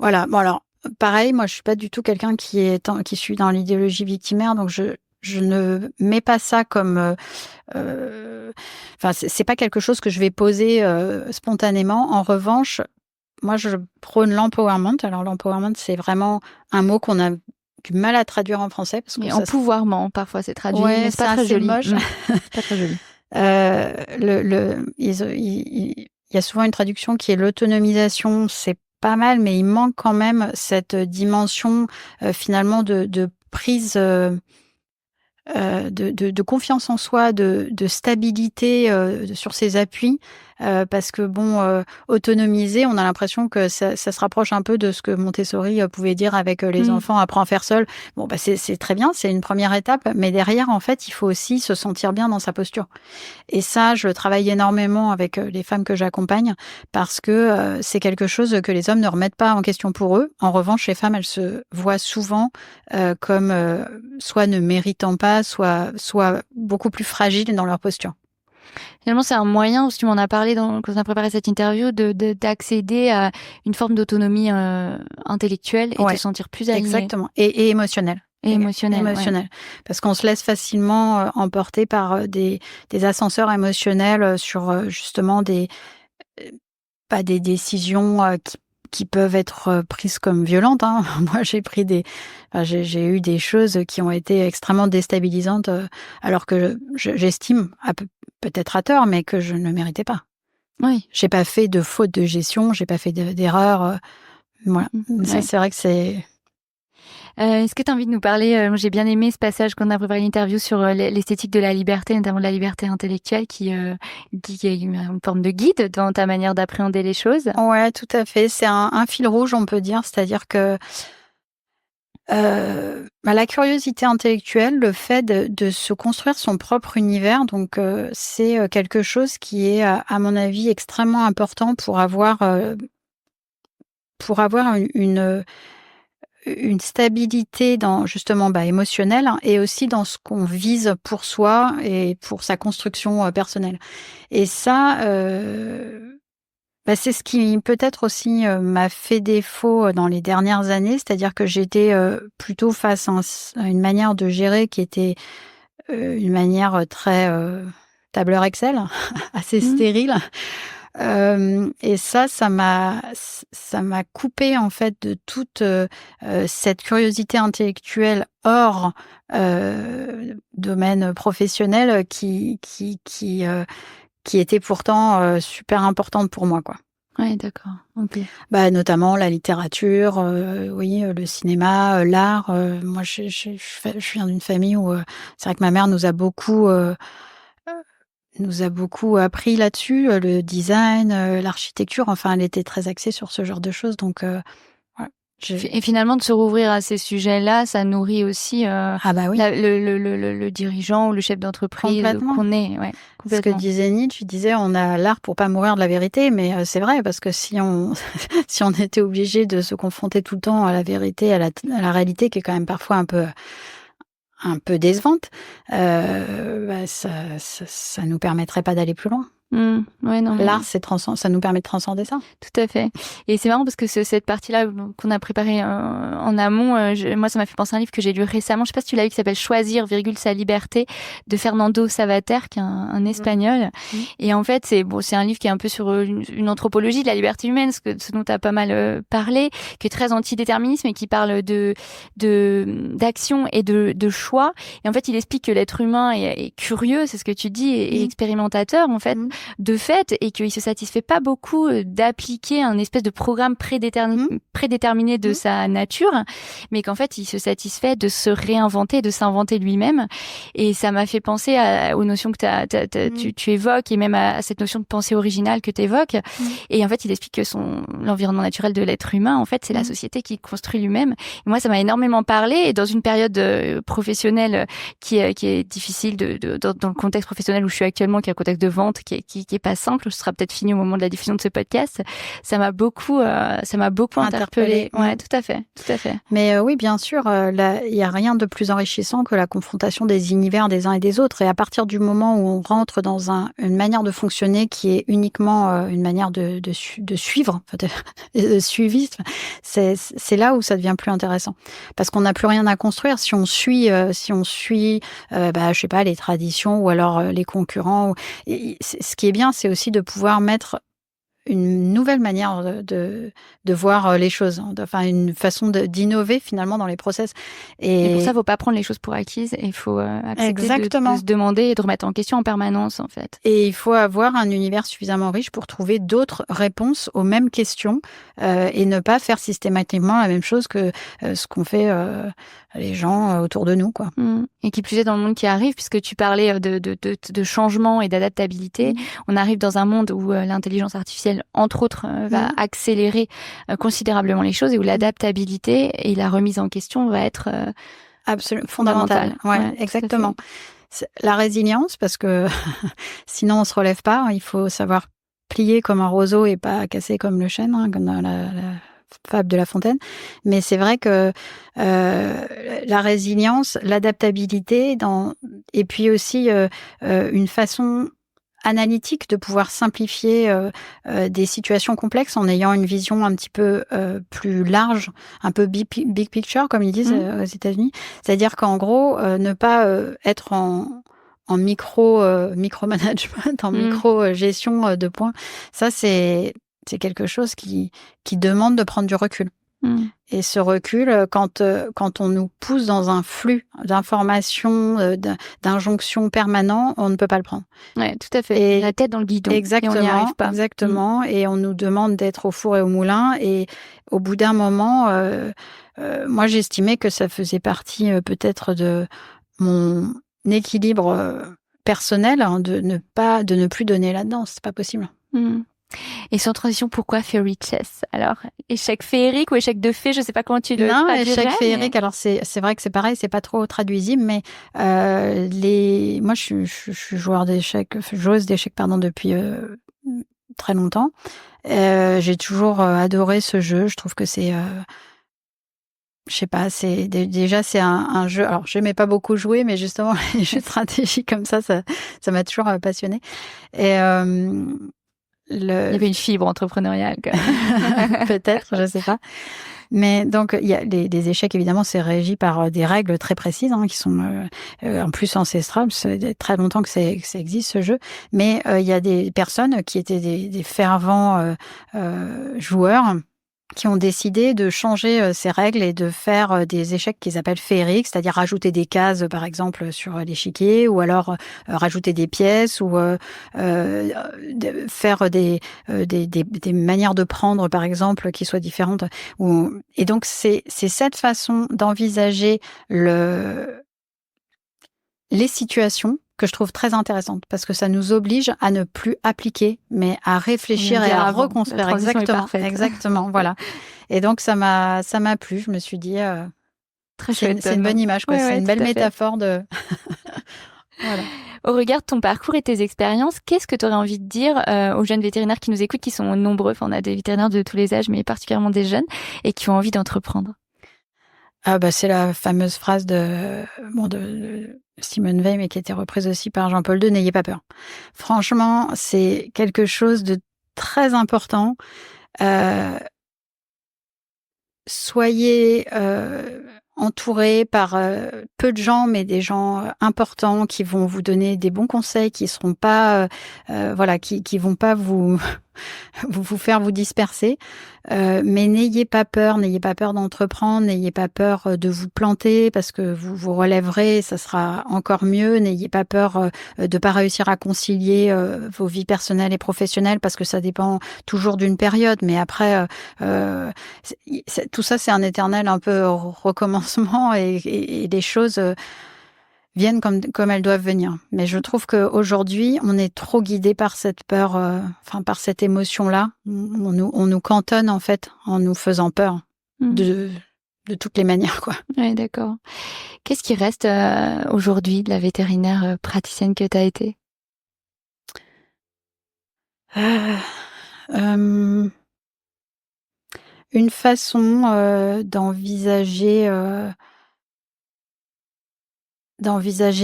Voilà. Bon alors, pareil, moi je suis pas du tout quelqu'un qui suis dans l'idéologie victimaire, donc je ne mets pas ça comme. Enfin, c'est pas quelque chose que je vais poser spontanément. En revanche, moi je prône l'empowerment. Alors l'empowerment, c'est vraiment un mot qu'on a du mal à traduire en français parce que empouvoirment parfois c'est traduit, mais c'est pas très joli. Moche. C'est pas très joli. Il y a souvent une traduction qui est l'autonomisation, c'est pas mal, mais il manque quand même cette dimension finalement de prise de confiance en soi, de stabilité sur ses appuis, parce que bon, autonomiser, on a l'impression que ça se rapproche un peu de ce que Montessori pouvait dire avec les enfants, apprends à faire seul. Bon, bah c'est très bien, c'est une première étape, mais derrière, en fait, il faut aussi se sentir bien dans sa posture. Et ça, je travaille énormément avec les femmes que j'accompagne, parce que c'est quelque chose que les hommes ne remettent pas en question pour eux. En revanche, les femmes, elles se voient souvent comme soit ne méritant pas, soit beaucoup plus fragiles dans leur posture. Finalement, c'est un moyen, si tu m'en as parlé quand on a préparé cette interview, d'accéder à une forme d'autonomie intellectuelle et de se sentir plus aligné. Exactement. Et émotionnelle. Émotionnelle. Parce qu'on se laisse facilement emporter par des ascenseurs émotionnels sur justement des décisions qui peuvent être prises comme violentes. Hein. Moi, j'ai eu des choses qui ont été extrêmement déstabilisantes, alors que j'estime, peut-être à tort, mais que je ne méritais pas. Oui. J'ai pas fait de faute de gestion, j'ai pas fait d'erreur. Voilà. Ça, c'est vrai que c'est. Est-ce que tu as envie de nous parler, j'ai bien aimé ce passage qu'on a préparé l'interview sur l'esthétique de la liberté, notamment de la liberté intellectuelle, qui est une forme de guide dans ta manière d'appréhender les choses. Ouais, tout à fait. C'est un fil rouge, on peut dire. C'est-à-dire que la curiosité intellectuelle, le fait de se construire son propre univers, donc c'est quelque chose qui est, à mon avis, extrêmement important pour avoir une stabilité dans justement émotionnelle et aussi dans ce qu'on vise pour soi et pour sa construction personnelle. Et ça, c'est ce qui peut-être aussi m'a fait défaut dans les dernières années, c'est-à-dire que j'étais plutôt face à une manière de gérer qui était une manière très tableur Excel, assez stérile. Et ça m'a coupé en fait de toute cette curiosité intellectuelle hors domaine professionnel qui était pourtant super importante pour moi, quoi. Ouais, d'accord. Ok. Notamment la littérature, le cinéma, l'art. Moi, je viens d'une famille où c'est vrai que ma mère nous a beaucoup appris là-dessus, le design, l'architecture. Enfin, elle était très axée sur ce genre de choses. Donc, Et finalement, de se rouvrir à ces sujets-là, ça nourrit aussi le dirigeant ou le chef d'entreprise qu'on est. Ouais, ce que disait Nietzsche, il disait on a l'art pour pas mourir de la vérité, mais c'est vrai parce que si on était obligé de se confronter tout le temps à la vérité, à la réalité qui est quand même parfois un peu décevante, ça nous permettrait pas d'aller plus loin. L'art, ça nous permet de transcender ça. Tout à fait. Et c'est marrant parce que cette partie-là qu'on a préparée en amont, moi, ça m'a fait penser à un livre que j'ai lu récemment. Je sais pas si tu l'as lu, qui s'appelle Choisir, sa liberté, de Fernando Savater, qui est un Espagnol. Et en fait, c'est un livre qui est un peu sur une anthropologie de la liberté humaine, ce dont tu as pas mal parlé, qui est très antidéterminisme et qui parle d'action et de choix. Et en fait, il explique que l'être humain est curieux, c'est ce que tu dis, et expérimentateur, en fait. de fait et qu'il se satisfait pas beaucoup d'appliquer un espèce de programme prédéterminé de sa nature, mais qu'en fait, il se satisfait de se réinventer, de s'inventer lui-même. Et ça m'a fait penser aux notions que tu évoques et même à cette notion de pensée originale que tu évoques. Et en fait, il explique que l'environnement naturel de l'être humain, en fait, c'est la société qui construit lui-même. Et moi, ça m'a énormément parlé. Et dans une période professionnelle qui est difficile dans le contexte professionnel où je suis actuellement, qui est un contexte de vente qui est pas simple, ce sera peut-être fini au moment de la diffusion de ce podcast. Ça m'a beaucoup interpellée. Ouais, tout à fait. Mais oui, bien sûr, il y a rien de plus enrichissant que la confrontation des univers des uns et des autres. Et à partir du moment où on rentre dans une manière de fonctionner qui est uniquement une manière de suivre, de suivisme, c'est là où ça devient plus intéressant. Parce qu'on n'a plus rien à construire si on suit, je sais pas, les traditions ou alors les concurrents. Ce qui est bien, c'est aussi de pouvoir mettre une nouvelle manière de voir les choses, enfin une façon d'innover finalement dans les process. Et pour ça, il faut pas prendre les choses pour acquises, et il faut accepter de se demander et de remettre en question en permanence en fait. Et il faut avoir un univers suffisamment riche pour trouver d'autres réponses aux mêmes questions et ne pas faire systématiquement la même chose que ce qu'ont fait les gens autour de nous, quoi. Et qui plus est dans le monde qui arrive, puisque tu parlais de changement et d'adaptabilité. On arrive dans un monde où l'intelligence artificielle, entre autres, va accélérer considérablement les choses et où l'adaptabilité et la remise en question va être absolument fondamentale. Ouais, exactement. La résilience, parce que sinon on se relève pas. Il faut savoir plier comme un roseau et pas casser comme le chêne, comme dans la fable de La Fontaine. Mais c'est vrai que la résilience, l'adaptabilité, et puis aussi une façon analytique de pouvoir simplifier des situations complexes en ayant une vision un petit peu plus large, un peu big picture, comme ils disent aux États-Unis. C'est-à-dire qu'en gros, ne pas être en micromanagement, en micro-gestion de points. Ça, c'est quelque chose qui demande de prendre du recul. Et ce recul, quand on nous pousse dans un flux d'informations, d'injonctions permanents, on ne peut pas le prendre. Ouais, tout à fait. Et la tête dans le guidon. Exactement. Et on n'y arrive pas. Exactement. Et on nous demande d'être au four et au moulin. Et au bout d'un moment, moi, j'estimais que ça faisait partie peut-être de mon équilibre personnel, de ne plus donner là-dedans. C'est pas possible. Et sans transition, pourquoi Fairy Chess? Alors, échec féerique ou échec de fée, je sais pas comment tu le traduirais. Non, échec féerique, alors c'est vrai que c'est pareil, c'est pas trop traduisible, mais moi je suis joueuse d'échecs depuis très longtemps. J'ai toujours adoré ce jeu, je trouve que c'est je sais pas, déjà c'est un jeu. Alors, j'aimais pas beaucoup jouer, mais justement les jeux de stratégie comme ça m'a toujours passionnée. Et il y avait une fibre entrepreneuriale, quand même. Peut-être, je sais pas. Mais donc, il y a des échecs, évidemment, c'est régi par des règles très précises, qui sont en plus ancestrales. C'est très longtemps que ça existe, ce jeu. Mais il y a des personnes qui étaient des fervents joueurs qui ont décidé de changer ces règles et de faire des échecs qu'ils appellent féeriques, c'est-à-dire rajouter des cases, par exemple, sur l'échiquier, ou alors rajouter des pièces, ou faire des manières de prendre, par exemple, qui soient différentes. Et donc, c'est cette façon d'envisager les situations que je trouve très intéressante, parce que ça nous oblige à ne plus appliquer, mais à réfléchir et à reconstruire. Exactement, voilà. Et donc ça m'a plu. Je me suis dit, très chouette. C'est une bonne image, quoi. C'est une belle métaphore de. Voilà. Au regard de ton parcours et tes expériences, qu'est-ce que tu aurais envie de dire aux jeunes vétérinaires qui nous écoutent, qui sont nombreux? Enfin, on a des vétérinaires de tous les âges, mais particulièrement des jeunes, et qui ont envie d'entreprendre. C'est la fameuse phrase de Simone Veil, mais qui a été reprise aussi par Jean-Paul II, n'ayez pas peur. Franchement, c'est quelque chose de très important. Soyez entourés par peu de gens, mais des gens importants qui vont vous donner des bons conseils, qui seront pas, qui vont pas vous vous faire vous disperser. Mais n'ayez pas peur d'entreprendre, n'ayez pas peur de vous planter parce que vous vous relèverez, ça sera encore mieux. N'ayez pas peur de pas réussir à concilier vos vies personnelles et professionnelles parce que ça dépend toujours d'une période. Mais après, tout ça, c'est un éternel un peu recommencement et les choses viennent comme elles doivent venir. Mais je trouve qu'aujourd'hui, on est trop guidé par cette peur, par cette émotion-là. On nous cantonne, en fait, en nous faisant peur de toutes les manières, quoi. Oui, d'accord. Qu'est-ce qui reste aujourd'hui de la vétérinaire praticienne que tu as été? Une façon d'envisager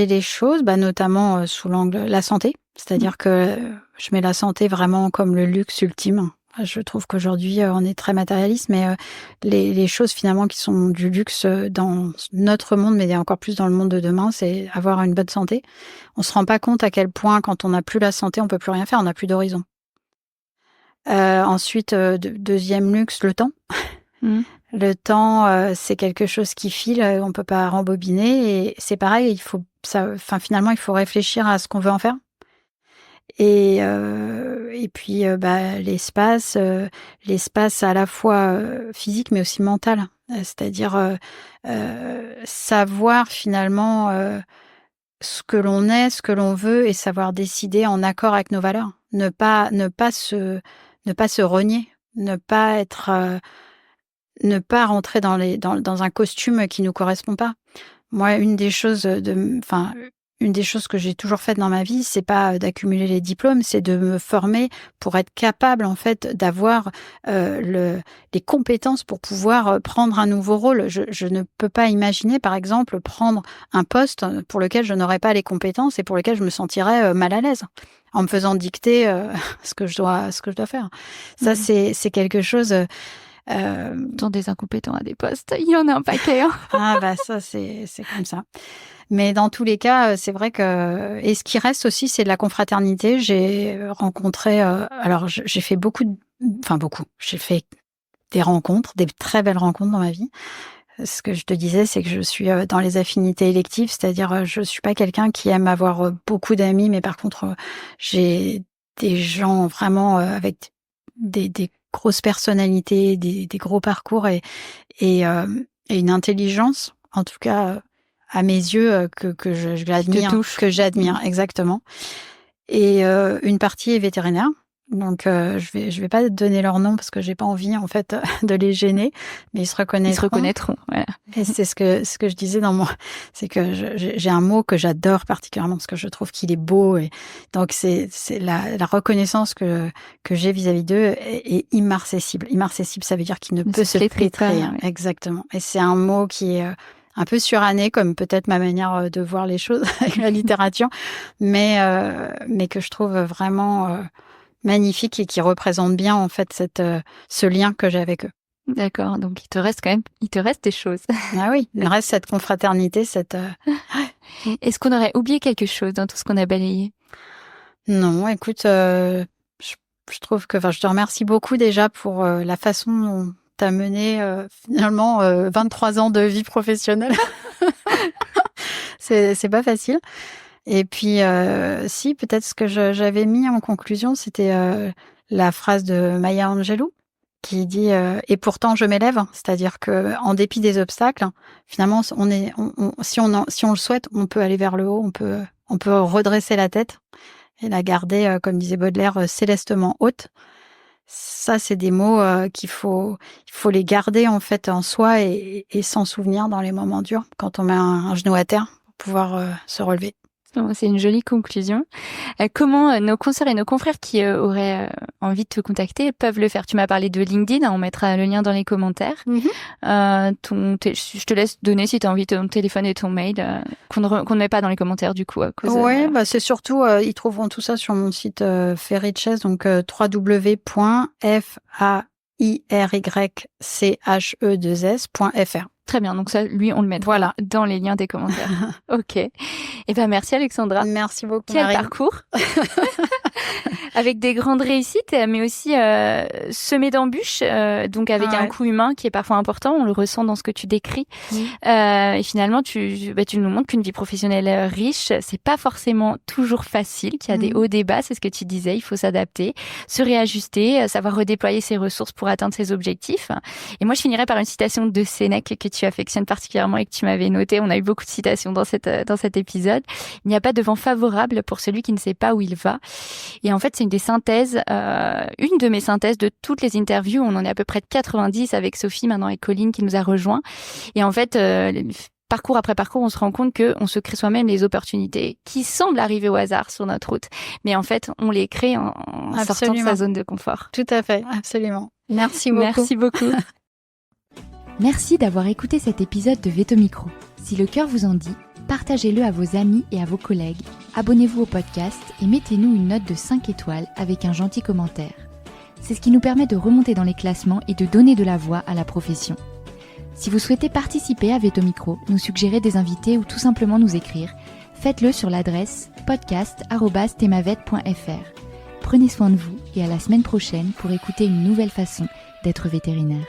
les choses, notamment sous l'angle la santé. C'est-à-dire que je mets la santé vraiment comme le luxe ultime. Je trouve qu'aujourd'hui, on est très matérialiste, mais les choses finalement qui sont du luxe dans notre monde, mais encore plus dans le monde de demain, c'est avoir une bonne santé. On se rend pas compte à quel point, quand on n'a plus la santé, on peut plus rien faire, on n'a plus d'horizon. Ensuite, deuxième luxe, le temps. Le temps, c'est quelque chose qui file, on peut pas rembobiner et c'est pareil, finalement, il faut réfléchir à ce qu'on veut en faire. Et puis, l'espace à la fois physique mais aussi mental. C'est-à-dire savoir finalement ce que l'on est, ce que l'on veut et savoir décider en accord avec nos valeurs. Ne pas se renier, ne pas rentrer dans un costume qui nous correspond pas. Moi, une des choses que j'ai toujours faites dans ma vie, c'est pas d'accumuler les diplômes, c'est de me former pour être capable, en fait, d'avoir les compétences pour pouvoir prendre un nouveau rôle. Je ne peux pas imaginer, par exemple, prendre un poste pour lequel je n'aurais pas les compétences et pour lequel je me sentirais mal à l'aise en me faisant dicter ce que je dois faire. Ça, c'est quelque chose. Dans des incompétents à des postes, il y en a un paquet. Ça, c'est comme ça. Mais dans tous les cas, c'est vrai que... Et ce qui reste aussi, c'est de la confraternité. J'ai rencontré... j'ai fait beaucoup. J'ai fait des rencontres, des très belles rencontres dans ma vie. Ce que je te disais, c'est que je suis dans les affinités électives, c'est-à-dire je suis pas quelqu'un qui aime avoir beaucoup d'amis, mais par contre, j'ai des gens vraiment avec des grosses personnalités, des gros parcours et une intelligence, en tout cas à mes yeux, que j'admire exactement. Et une partie est vétérinaire. Donc je vais pas donner leur nom parce que j'ai pas envie en fait de les gêner, mais ils se reconnaîtront. Voilà. Et c'est ce que je disais c'est que j'ai un mot que j'adore particulièrement parce que je trouve qu'il est beau et donc c'est la reconnaissance que j'ai vis-à-vis d'eux est immarcessible. Immarcessible, ça veut dire qu'il ne peut se flétrer. Oui. Exactement. Et c'est un mot qui est un peu suranné, comme peut-être ma manière de voir les choses avec la littérature, mais que je trouve vraiment magnifique et qui représente bien en fait ce lien que j'ai avec eux. D'accord, donc il te reste des choses. Ah oui, il reste cette confraternité, Est-ce qu'on aurait oublié quelque chose dans tout ce qu'on a balayé? Non, écoute, je trouve que, je te remercie beaucoup déjà pour la façon dont tu as mené finalement 23 ans de vie professionnelle. C'est pas facile. Et puis, si, peut-être ce que j'avais mis en conclusion, c'était la phrase de Maya Angelou qui dit « Et pourtant, je m'élève ». C'est-à-dire que en dépit des obstacles, finalement, si on le souhaite, on peut aller vers le haut, on peut redresser la tête et la garder, comme disait Baudelaire, célestement haute. Ça, c'est des mots il faut les garder en fait en soi et s'en souvenir dans les moments durs, quand on met un genou à terre pour pouvoir se relever. C'est une jolie conclusion. Comment nos consoeurs et nos confrères qui auraient envie de te contacter peuvent le faire? Tu m'as parlé de LinkedIn, on mettra le lien dans les commentaires. Je te laisse donner si tu as envie ton téléphone et ton mail, qu'on ne met pas dans les commentaires du coup. Oui, c'est surtout, ils trouveront tout ça sur mon site Fairychess, donc www.fairYche2s.fr. Très bien, donc ça, lui, on le mettra dans les liens des commentaires. Ok. Eh ben, merci Alexandra. Merci beaucoup, Quel Marie. parcours. avec des grandes réussites, mais aussi semées d'embûches, donc avec un coût humain qui est parfois important. On le ressent dans ce que tu décris. Et finalement, tu nous montres qu'une vie professionnelle riche, c'est pas forcément toujours facile, qu'il y a des hauts, des bas. C'est ce que tu disais. Il faut s'adapter, se réajuster, savoir redéployer ses ressources pour atteindre ses objectifs. Et moi, je finirais par une citation de Sénèque que tu affectionnes particulièrement et que tu m'avais notée. On a eu beaucoup de citations dans cet épisode. Il n'y a pas de vent favorable pour celui qui ne sait pas où il va. Et en fait, c'est une de mes synthèses de toutes les interviews. On en est à peu près de 90 avec Sophie maintenant et Colline qui nous a rejoints. Et en fait, parcours après parcours, on se rend compte qu'on se crée soi-même les opportunités qui semblent arriver au hasard sur notre route. Mais en fait, on les crée en sortant de sa zone de confort. Tout à fait, absolument. Merci beaucoup. Merci beaucoup. Merci d'avoir écouté cet épisode de Veto Micro. Si le cœur vous en dit, partagez-le à vos amis et à vos collègues. Abonnez-vous au podcast et mettez-nous une note de 5 étoiles avec un gentil commentaire. C'est ce qui nous permet de remonter dans les classements et de donner de la voix à la profession. Si vous souhaitez participer à Veto Micro, nous suggérer des invités ou tout simplement nous écrire, faites-le sur l'adresse podcast@themavet.fr. Prenez soin de vous et à la semaine prochaine pour écouter une nouvelle façon d'être vétérinaire.